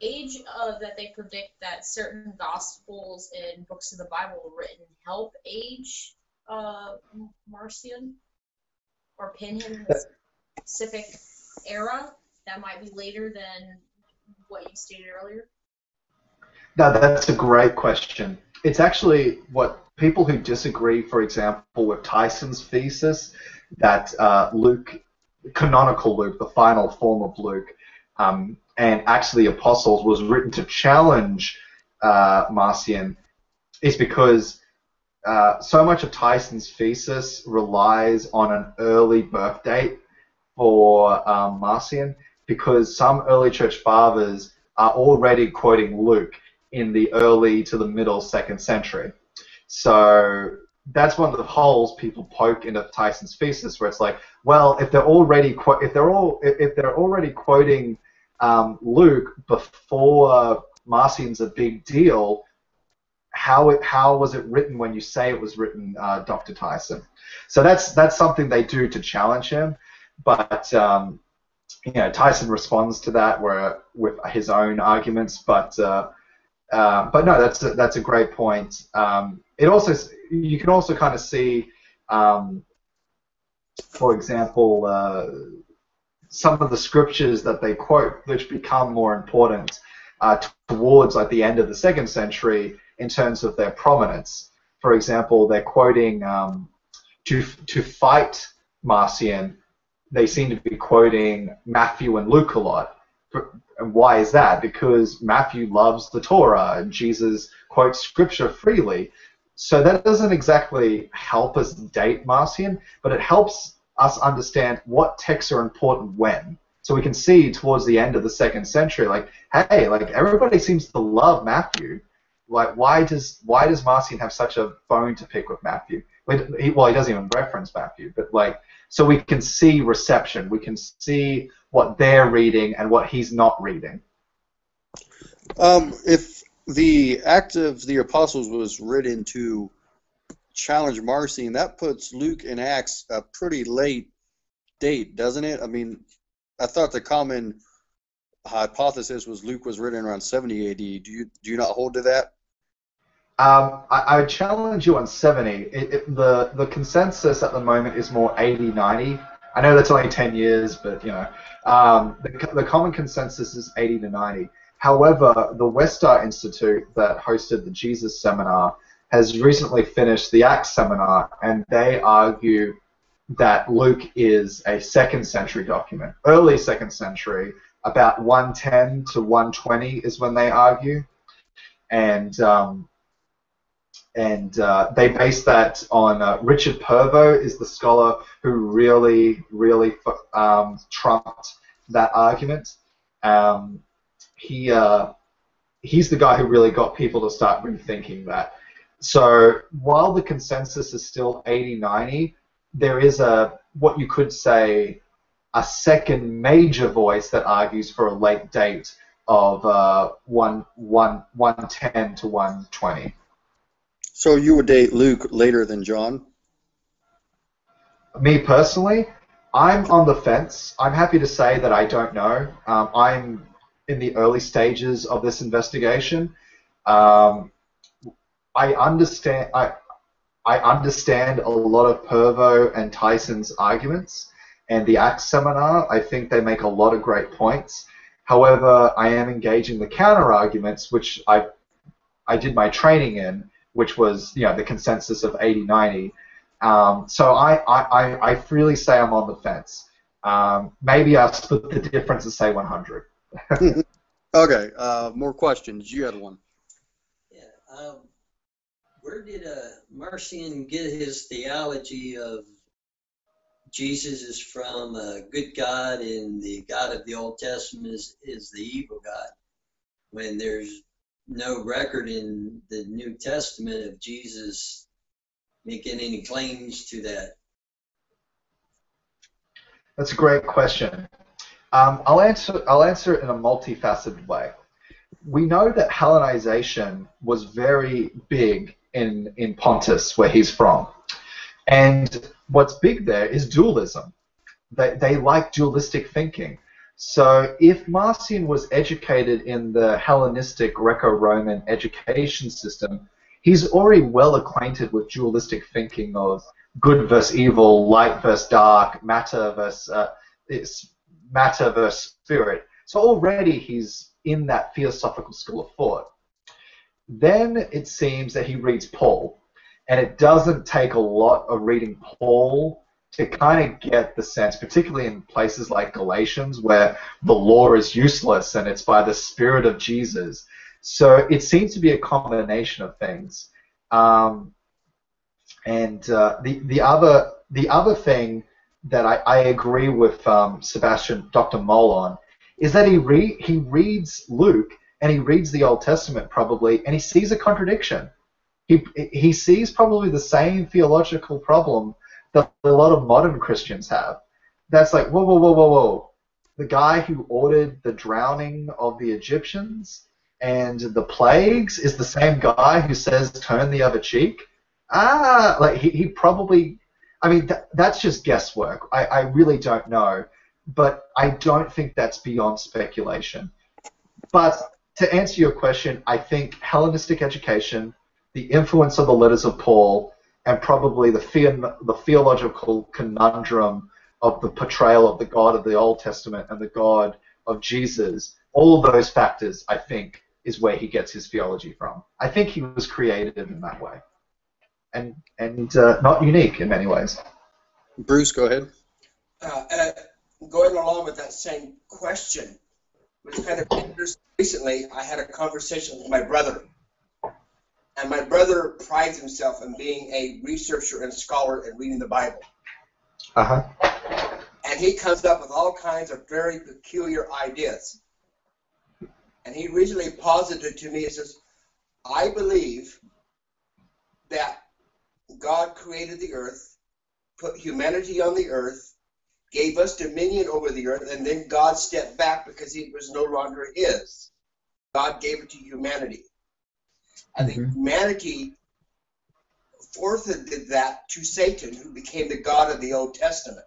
age that they predict that certain Gospels and books of the Bible were written help age Marcion or pin him in a specific era that might be later than what you stated earlier? No, that's a great question. It's actually what people who disagree, for example, with Tyson's thesis that Luke, canonical Luke, the final form of Luke, and actually Apostles was written to challenge Marcion, is because so much of Tyson's thesis relies on an early birth date for Marcion, because some early church fathers are already quoting Luke in the early to the middle 2nd century. So that's one of the holes people poke into Tyson's thesis, where it's like, well, if they're already quoting Luke before Marcion's a big deal, how was it written when you say it was written, Dr. Tyson? So that's something they do to challenge him, but Tyson responds to that with his own arguments, but no, that's a great point. You can also kind of see, for example, some of the scriptures that they quote, which become more important towards like the end of the 2nd century in terms of their prominence. For example, they're quoting to fight Marcion. They seem to be quoting Matthew and Luke a lot. And why is that? Because Matthew loves the Torah and Jesus quotes scripture freely. So that doesn't exactly help us date Marcion, but it helps us understand what texts are important when. So we can see towards the end of the 2nd century, like, hey, like everybody seems to love Matthew. Like, why does Marcion have such a bone to pick with Matthew? He doesn't even reference Matthew, but like, so we can see reception. We can see what they're reading and what he's not reading. If the Acts of the Apostles was written to challenge Marcion, that puts Luke and Acts a pretty late date, doesn't it? I mean, I thought the common hypothesis was Luke was written around 70 A.D. Do you not hold to that? I challenge you on 70. The consensus at the moment is more 80, 90. I know that's only 10 years, but you know, the common consensus is 80 to 90. However, the Westar Institute that hosted the Jesus Seminar has recently finished the Acts Seminar, and they argue that Luke is a 2nd century document, early 2nd century, about 110 to 120 is when they argue, and they base that on Richard Purvo is the scholar who really trumped that argument. He's the guy who really got people to start rethinking that. So while the consensus is still 80-90, there is what you could say a second major voice that argues for a late date of 110 to 120. So you would date Luke later than John? Me personally, I'm on the fence. I'm happy to say that I don't know. I'm in the early stages of this investigation. I understand a lot of Purvo and Tyson's arguments, and the Acts Seminar, I think they make a lot of great points. However, I am engaging the counter arguments, which I did my training in, which was, you know, the consensus of 80-90. So I freely say I'm on the fence. Maybe I'll split the difference and say 100. Okay, more questions. You had one. Yeah. Where did Marcion get his theology of Jesus is from a good God and the God of the Old Testament is the evil God, when there's no record in the New Testament of Jesus making any claims to that? That's a great question. I'll answer it in a multifaceted way. We know that Hellenization was very big in Pontus, where he's from. And what's big there is dualism. They like dualistic thinking. So if Marcion was educated in the Hellenistic Greco-Roman education system, he's already well acquainted with dualistic thinking of good versus evil, light versus dark, matter versus spirit. So already he's in that philosophical school of thought. Then it seems that he reads Paul, and it doesn't take a lot of reading Paul to kind of get the sense, particularly in places like Galatians, where the law is useless and it's by the Spirit of Jesus. So it seems to be a combination of things. The other thing that I agree with Sebastian, Dr. Moll on, is that he reads Luke and he reads the Old Testament probably, and he sees a contradiction. He sees probably the same theological problem that a lot of modern Christians have. That's like, whoa, whoa, whoa, whoa, whoa. The guy who ordered the drowning of the Egyptians and the plagues is the same guy who says turn the other cheek? Like he probably, I mean, that's just guesswork. I really don't know. But I don't think that's beyond speculation. But to answer your question, I think Hellenistic education, the influence of the letters of Paul, and probably the theological conundrum of the portrayal of the God of the Old Testament and the God of Jesus, all of those factors, I think, is where he gets his theology from. I think he was created in that way, and not unique in many ways. Bruce, go ahead. Going along with that same question, which kind of interesting, recently I had a conversation with my brother. And my brother prides himself on being a researcher and scholar and reading the Bible. Uh-huh. And he comes up with all kinds of very peculiar ideas. And he originally posited to me, he says, I believe that God created the earth, put humanity on the earth, gave us dominion over the earth, and then God stepped back because it was no longer his. God gave it to humanity. And then humanity forfeited that to Satan, who became the God of the Old Testament.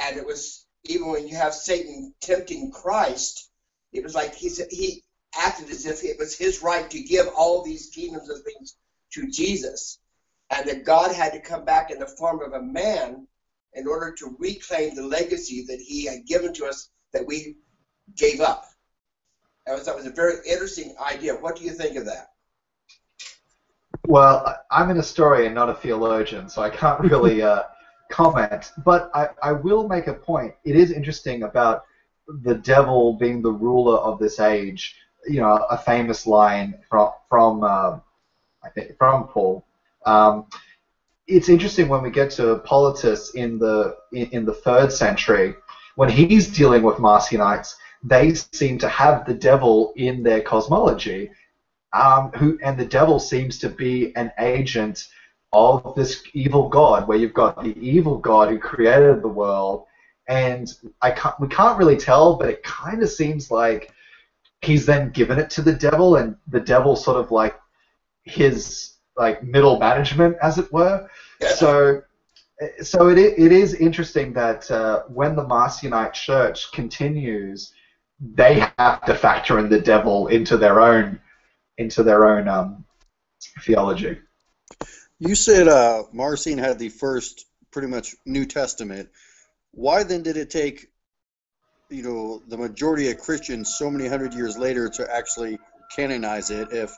And it was, even when you have Satan tempting Christ, it was like he acted as if it was his right to give all these kingdoms and things to Jesus. And that God had to come back in the form of a man in order to reclaim the legacy that he had given to us that we gave up. That was a very interesting idea. What do you think of that? Well, I'm an historian, not a theologian, so I can't really comment. But I will make a point. It is interesting about the devil being the ruler of this age. You know, a famous line from I think from Paul. It's interesting when we get to Pontus in the 3rd century, when he's dealing with Marcionites, they seem to have the devil in their cosmology, and the devil seems to be an agent of this evil god, where you've got the evil god who created the world, and we can't really tell, but it kind of seems like he's then given it to the devil, and the devil sort of like his like middle management, as it were. So it is interesting that when the Marcionite Church continues, they have to factor in the devil into their own theology. You said Marcion had the first pretty much New Testament. Why then did it take, you know, the majority of Christians so many hundred years later to actually canonize it if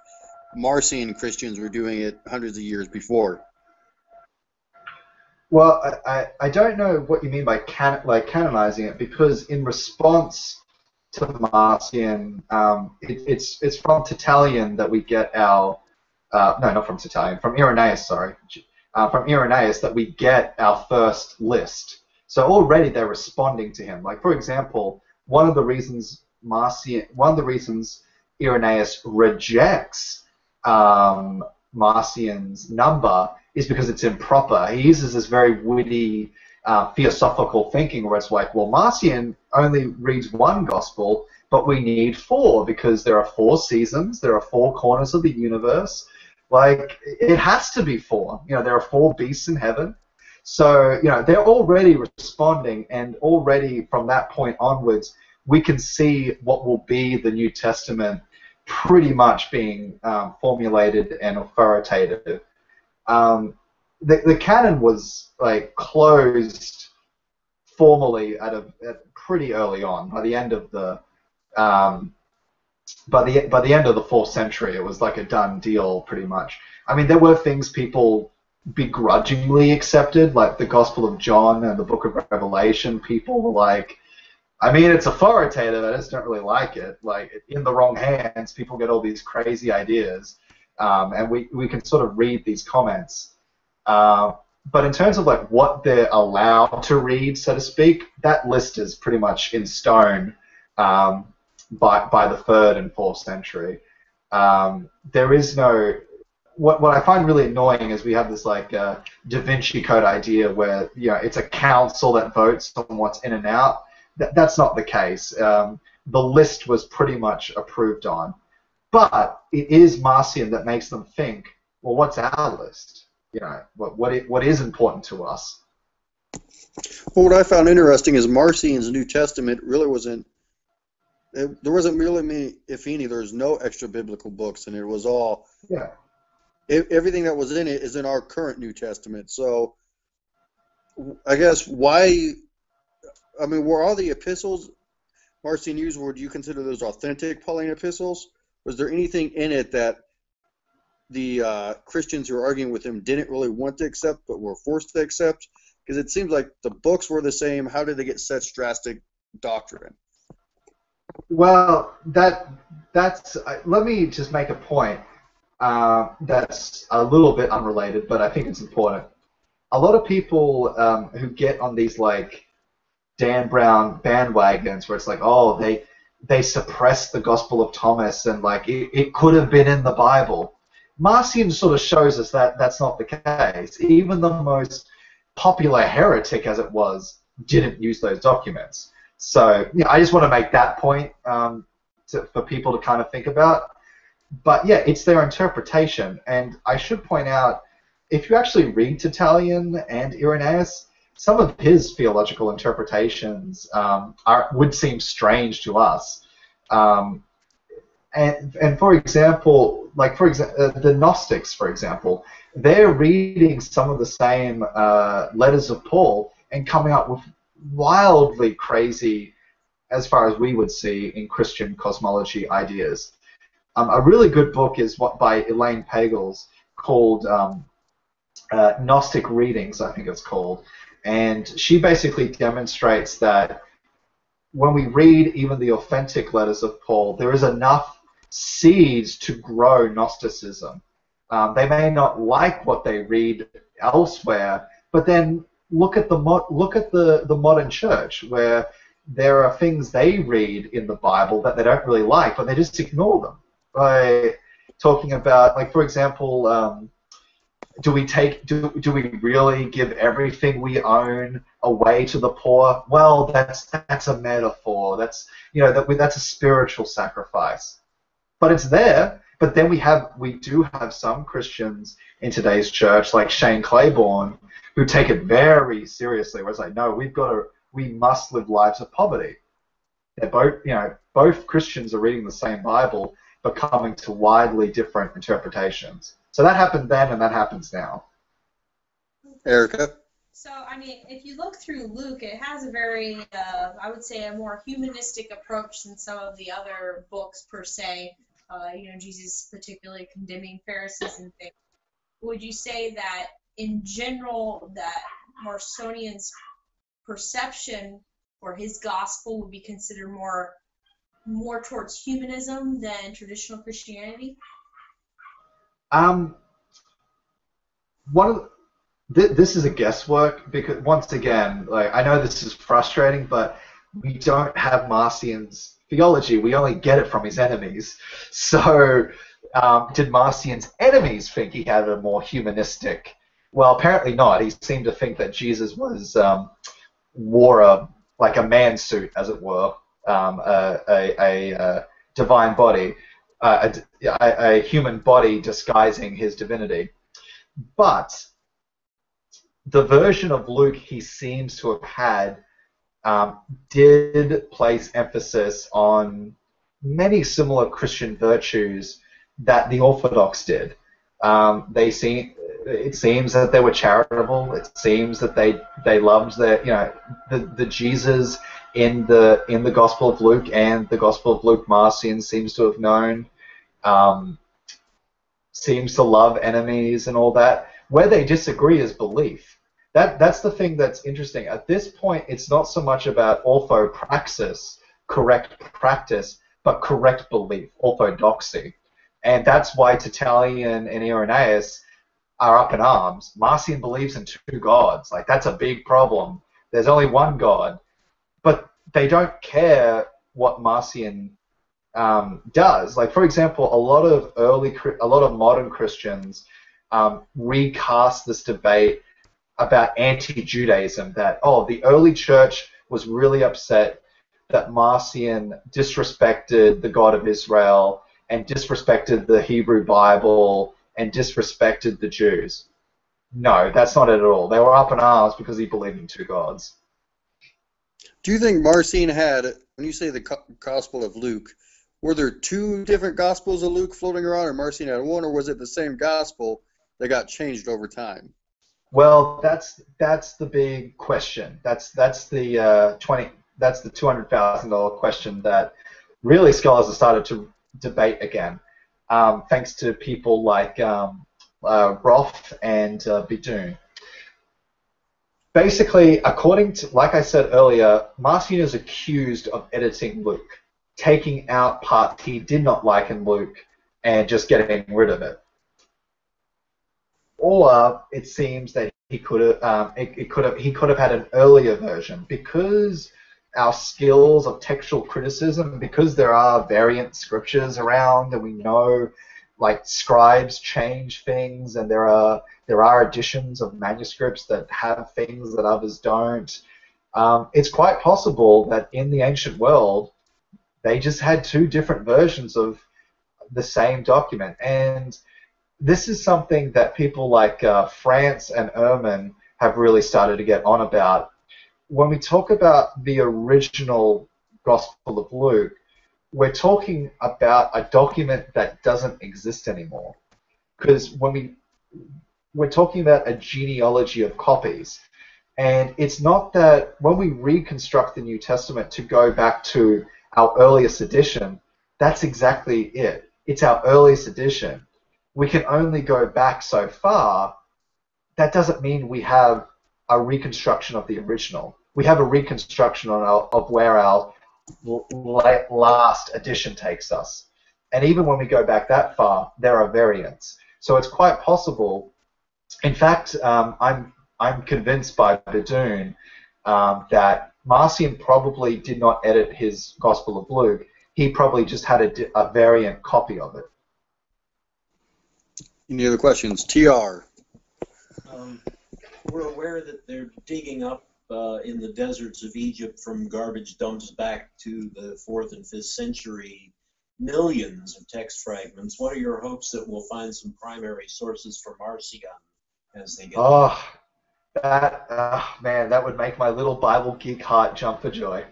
Marcion Christians were doing it hundreds of years before? Well, I don't know what you mean by canonizing it, because in response to Marcion, it's from Tertullian that we get our no, not from Tertullian, from Irenaeus, sorry, from Irenaeus that we get our first list. So already they're responding to him. Like, for example, one of the reasons Irenaeus rejects Marcion's number is because it's improper. He uses this very witty theosophical thinking where it's like, well, Marcion only reads one gospel, but we need 4 because there are 4 seasons, there are 4 corners of the universe. Like, it has to be 4. You know, there are 4 beasts in heaven. So, you know, they're already responding, and already from that point onwards, we can see what will be the New Testament pretty much being formulated and authoritative. The canon was like closed formally at pretty early on. By the end of the by the end of the 4th century, it was like a done deal, pretty much. I mean, there were things people begrudgingly accepted, like the Gospel of John and the Book of Revelation. People were like, I mean, it's authoritative, I just don't really like it. Like, in the wrong hands, people get all these crazy ideas, and we can sort of read these comments. But in terms of like what they're allowed to read, so to speak, that list is pretty much in stone by the 3rd and 4th century. There is no... What I find really annoying is we have this like Da Vinci Code idea where, you know, it's a council that votes on what's in and out. That's not the case. The list was pretty much approved on. But it is Marcion that makes them think, well, what's our list? You know, what is important to us? Well, what I found interesting is Marcion's New Testament really wasn't... There wasn't really many, if any, there was no extra biblical books, and it was all... Yeah. Everything that was in it is in our current New Testament. So, I guess why... I mean, were all the epistles Marcion used, would you consider those authentic Pauline epistles? Was there anything in it that the Christians who were arguing with him didn't really want to accept but were forced to accept? Because it seems like the books were the same. How did they get such drastic doctrine? Well, that's let me just make a point that's a little bit unrelated, but I think it's important. A lot of people who get on these like Dan Brown bandwagons where it's like, oh, they suppressed the Gospel of Thomas and like it could have been in the Bible. Marcion sort of shows us that that's not the case. Even the most popular heretic, as it was, didn't use those documents. So I just want to make that point for people to kind of think about. But yeah, it's their interpretation. And I should point out, if you actually read Tertullian and Irenaeus, some of his theological interpretations would seem strange to us. And for example, the Gnostics, for example, they're reading some of the same letters of Paul and coming up with wildly crazy, as far as we would see in Christian cosmology, ideas. A really good book is by Elaine Pagels called Gnostic Readings, I think it's called. And she basically demonstrates that when we read even the authentic letters of Paul, there is enough seeds to grow Gnosticism. They may not like what they read elsewhere, but then look at the modern church, where there are things they read in the Bible that they don't really like, but they just ignore them. By talking about, like, for example, do we really give everything we own away to the poor? Well, that's a metaphor. That's that's a spiritual sacrifice. But it's there. But then we do have some Christians in today's church, like Shane Claiborne, who take it very seriously. Where it's like, no, we must live lives of poverty. They're both Christians are reading the same Bible, but coming to widely different interpretations. So that happened then, and that happens now. Erica? So, I mean, if you look through Luke, it has a very, I would say, a more humanistic approach than some of the other books, per se. Jesus particularly condemning Pharisees and things. Would you say that, in general, that Marcion's perception or his gospel would be considered more towards humanism than traditional Christianity? This is a guesswork, because once again, like, I know this is frustrating, but we don't have Marcion's theology. We only get it from his enemies. So did Marcion's enemies think he had a more humanistic? Well, apparently not. He seemed to think that Jesus wore a man suit, as it were, a divine body, a human body disguising his divinity. But the version of Luke he seems to have had did place emphasis on many similar Christian virtues that the Orthodox did. It seems that they were charitable. It seems that they loved the Jesus in the Gospel of Luke and the Gospel of Luke Marcion seems to have known. Seems to love enemies and all that. Where they disagree is belief. That's the thing that's interesting. At this point, it's not so much about orthopraxis, correct practice, but correct belief, orthodoxy. And that's why Tertullian and Irenaeus are up in arms. Marcion believes in two gods. Like, that's a big problem. There's only one God. But they don't care what Marcion does. Like, for example, a lot of modern Christians recast this debate about anti-Judaism, that, the early church was really upset that Marcion disrespected the God of Israel and disrespected the Hebrew Bible and disrespected the Jews. No, that's not it at all. They were up in arms because he believed in two gods. Do you think Marcion had, when you say the Gospel of Luke, were there two different Gospels of Luke floating around, or Marcion had one, or was it the same Gospel that got changed over time? Well, that's the big question. That's the $200,000 question that really scholars have started to debate again, thanks to people like Roth and Bidun. Basically, according to, like I said earlier, Marcion is accused of editing Luke, taking out parts he did not like in Luke and just getting rid of it. or it seems that he could have he could have had an earlier version, because our skills of textual criticism, because there are variant scriptures around, and we know like scribes change things, and there are editions of manuscripts that have things that others don't. It's quite possible that in the ancient world they just had two different versions of the same document, and this is something that people like France and Ehrman have really started to get on about. When we talk about the original Gospel of Luke, we're talking about a document that doesn't exist anymore. Because when we're talking about a genealogy of copies, and it's not that when we reconstruct the New Testament to go back to our earliest edition, that's exactly it. It's our earliest edition. We can only go back so far. That doesn't mean we have a reconstruction of the original. We have a reconstruction of where our last edition takes us. And even when we go back that far, there are variants. So it's quite possible. In fact, I'm convinced by Badoon that Marcion probably did not edit his Gospel of Luke. He probably just had a variant copy of it. Any other questions? TR. We're aware that they're digging up in the deserts of Egypt from garbage dumps back to the 4th and 5th century millions of text fragments. What are your hopes that we'll find some primary sources for Marcion as they get? Oh, man, that would make my little Bible geek heart jump for joy.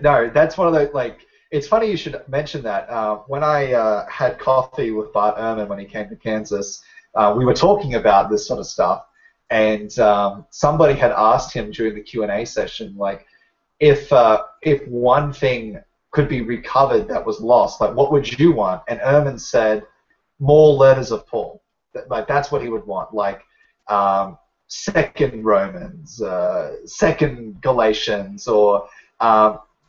No, that's one of those, like, it's funny you should mention that. When I had coffee with Bart Ehrman when he came to Kansas, we were talking about this sort of stuff, and somebody had asked him during the Q&A session, like, if one thing could be recovered that was lost, like, what would you want? And Ehrman said, more letters of Paul. Like, that's what he would want, like, Second Romans, Second Galatians, or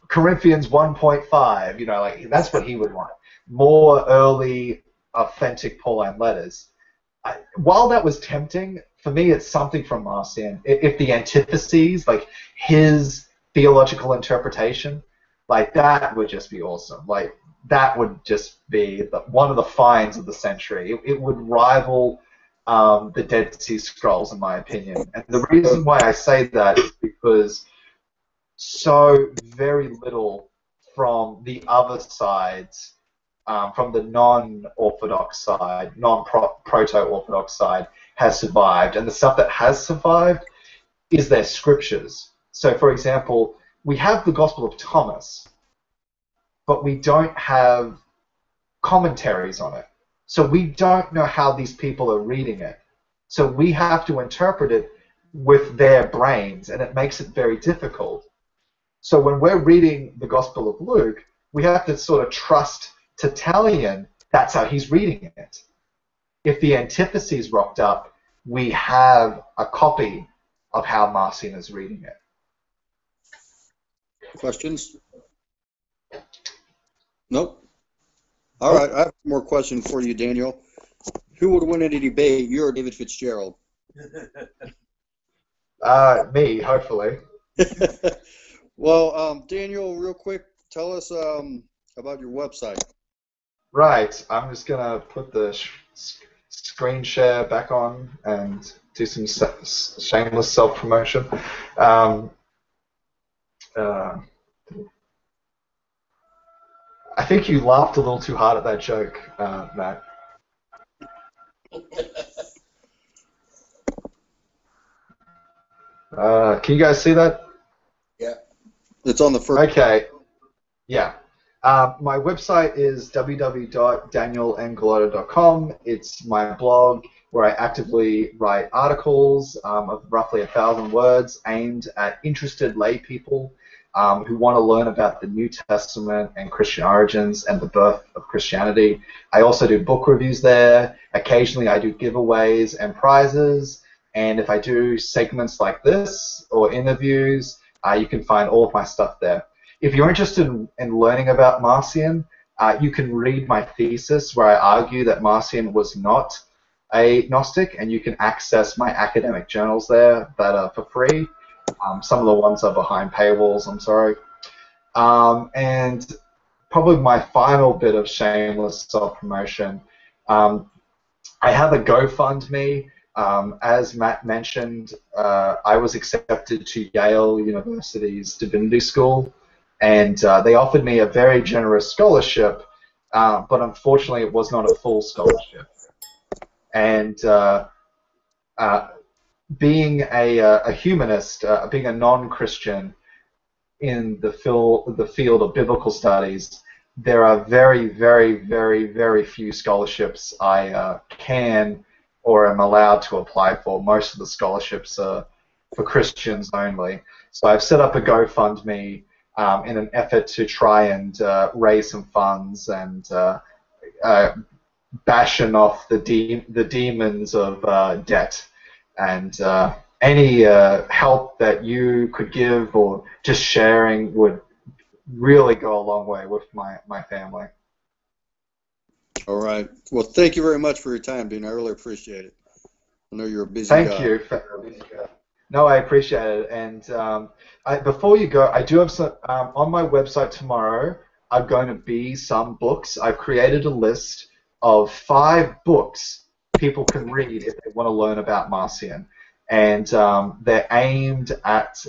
Corinthians 1.5, you know, like, that's what he would want. More early, authentic Pauline letters. While that was tempting, for me it's something from Marcion. If the antitheses, like his theological interpretation, like that would just be awesome. Like that would just be one of the finds of the century. It would rival the Dead Sea Scrolls, in my opinion. And the reason why I say that is because so very little from the other sides, from the non-Orthodox side, non-proto-Orthodox side, has survived. And the stuff that has survived is their scriptures. So, for example, we have the Gospel of Thomas, but we don't have commentaries on it. So we don't know how these people are reading it. So we have to interpret it with their brains, and it makes it very difficult. So when we're reading the Gospel of Luke, we have to sort of trust Tertullian. That's how he's reading it. If the antitheses rocked up, we have a copy of how Marcion is reading it. Questions? Nope. All right, I have more question for you, Daniel. Who would win in a debate, you or David Fitzgerald? Me, hopefully. Well, Daniel, real quick, tell us about your website. Right, I'm just going to put the screen share back on and do some shameless self-promotion. I think you laughed a little too hard at that joke, Matt. Can you guys see that? Yeah. It's on the first. Okay. Yeah. My website is www.danielngullotta.com. It's my blog where I actively write articles of roughly 1,000 words aimed at interested lay people who want to learn about the New Testament and Christian origins and the birth of Christianity. I also do book reviews there. Occasionally I do giveaways and prizes. And if I do segments like this or interviews, you can find all of my stuff there. If you're interested in learning about Marcion, you can read my thesis where I argue that Marcion was not a Gnostic, and you can access my academic journals there that are for free. Some of the ones are behind paywalls, I'm sorry. And probably my final bit of shameless self-promotion, I have a GoFundMe. As Matt mentioned, I was accepted to Yale University's Divinity School, and they offered me a very generous scholarship, but unfortunately it was not a full scholarship. And being a humanist, being a non-Christian in the field of biblical studies, there are very, very, very, very few scholarships I can or am allowed to apply for. Most of the scholarships are for Christians only. So I've set up a GoFundMe in an effort to try and raise some funds and bashing off the demons of debt. And any help that you could give or just sharing would really go a long way with my family. All right. Well, thank you very much for your time, Dean. I really appreciate it. I know you're a busy guy. Thank you. No, I appreciate it. And before you go, I do have some on my website tomorrow. are going to be some books. I've created a list of 5 books people can read if they want to learn about Marcion. And they're aimed at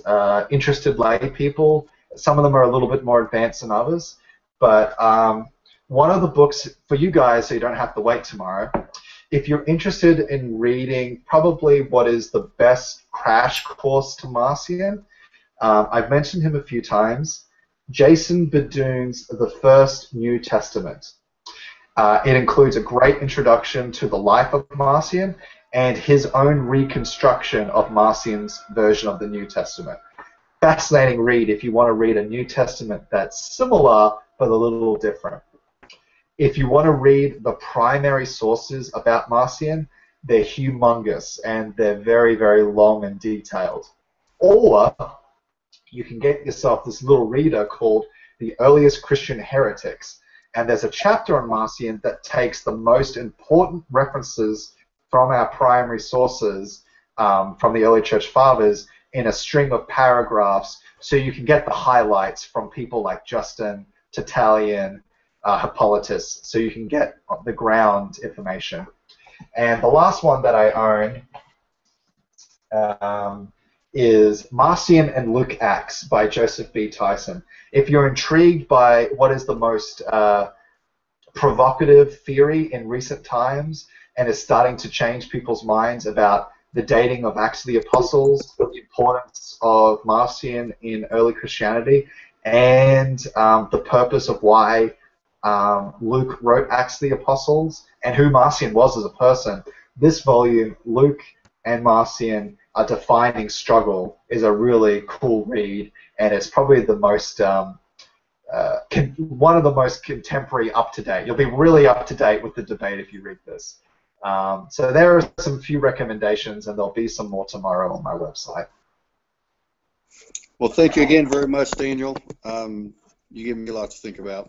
interested lay people. Some of them are a little bit more advanced than others. But one of the books for you guys, so you don't have to wait tomorrow, if you're interested in reading probably what is the best crash course to Marcion, I've mentioned him a few times, Jason Bedoon's The First New Testament. It includes a great introduction to the life of Marcion and his own reconstruction of Marcion's version of the New Testament. Fascinating read if you want to read a New Testament that's similar but a little different. If you want to read the primary sources about Marcion, they're humongous and they're very, very long and detailed. Or you can get yourself this little reader called The Earliest Christian Heretics. And there's a chapter on Marcion that takes the most important references from our primary sources from the early church fathers in a string of paragraphs, so you can get the highlights from people like Justin, Tertullian, Hippolytus, so you can get the ground information. And the last one that I own is Marcion and Luke Acts by Joseph B. Tyson. If you're intrigued by what is the most provocative theory in recent times and is starting to change people's minds about the dating of Acts of the Apostles, the importance of Marcion in early Christianity, and the purpose of why Luke wrote Acts of the Apostles, and who Marcion was as a person, this volume, Luke and Marcion, A Defining Struggle, is a really cool read, and it's probably the most one of the most contemporary, up-to-date. You'll be really up-to-date with the debate if you read this. So there are some few recommendations, and there'll be some more tomorrow on my website. Well, thank you again very much, Daniel. You gave me a lot to think about.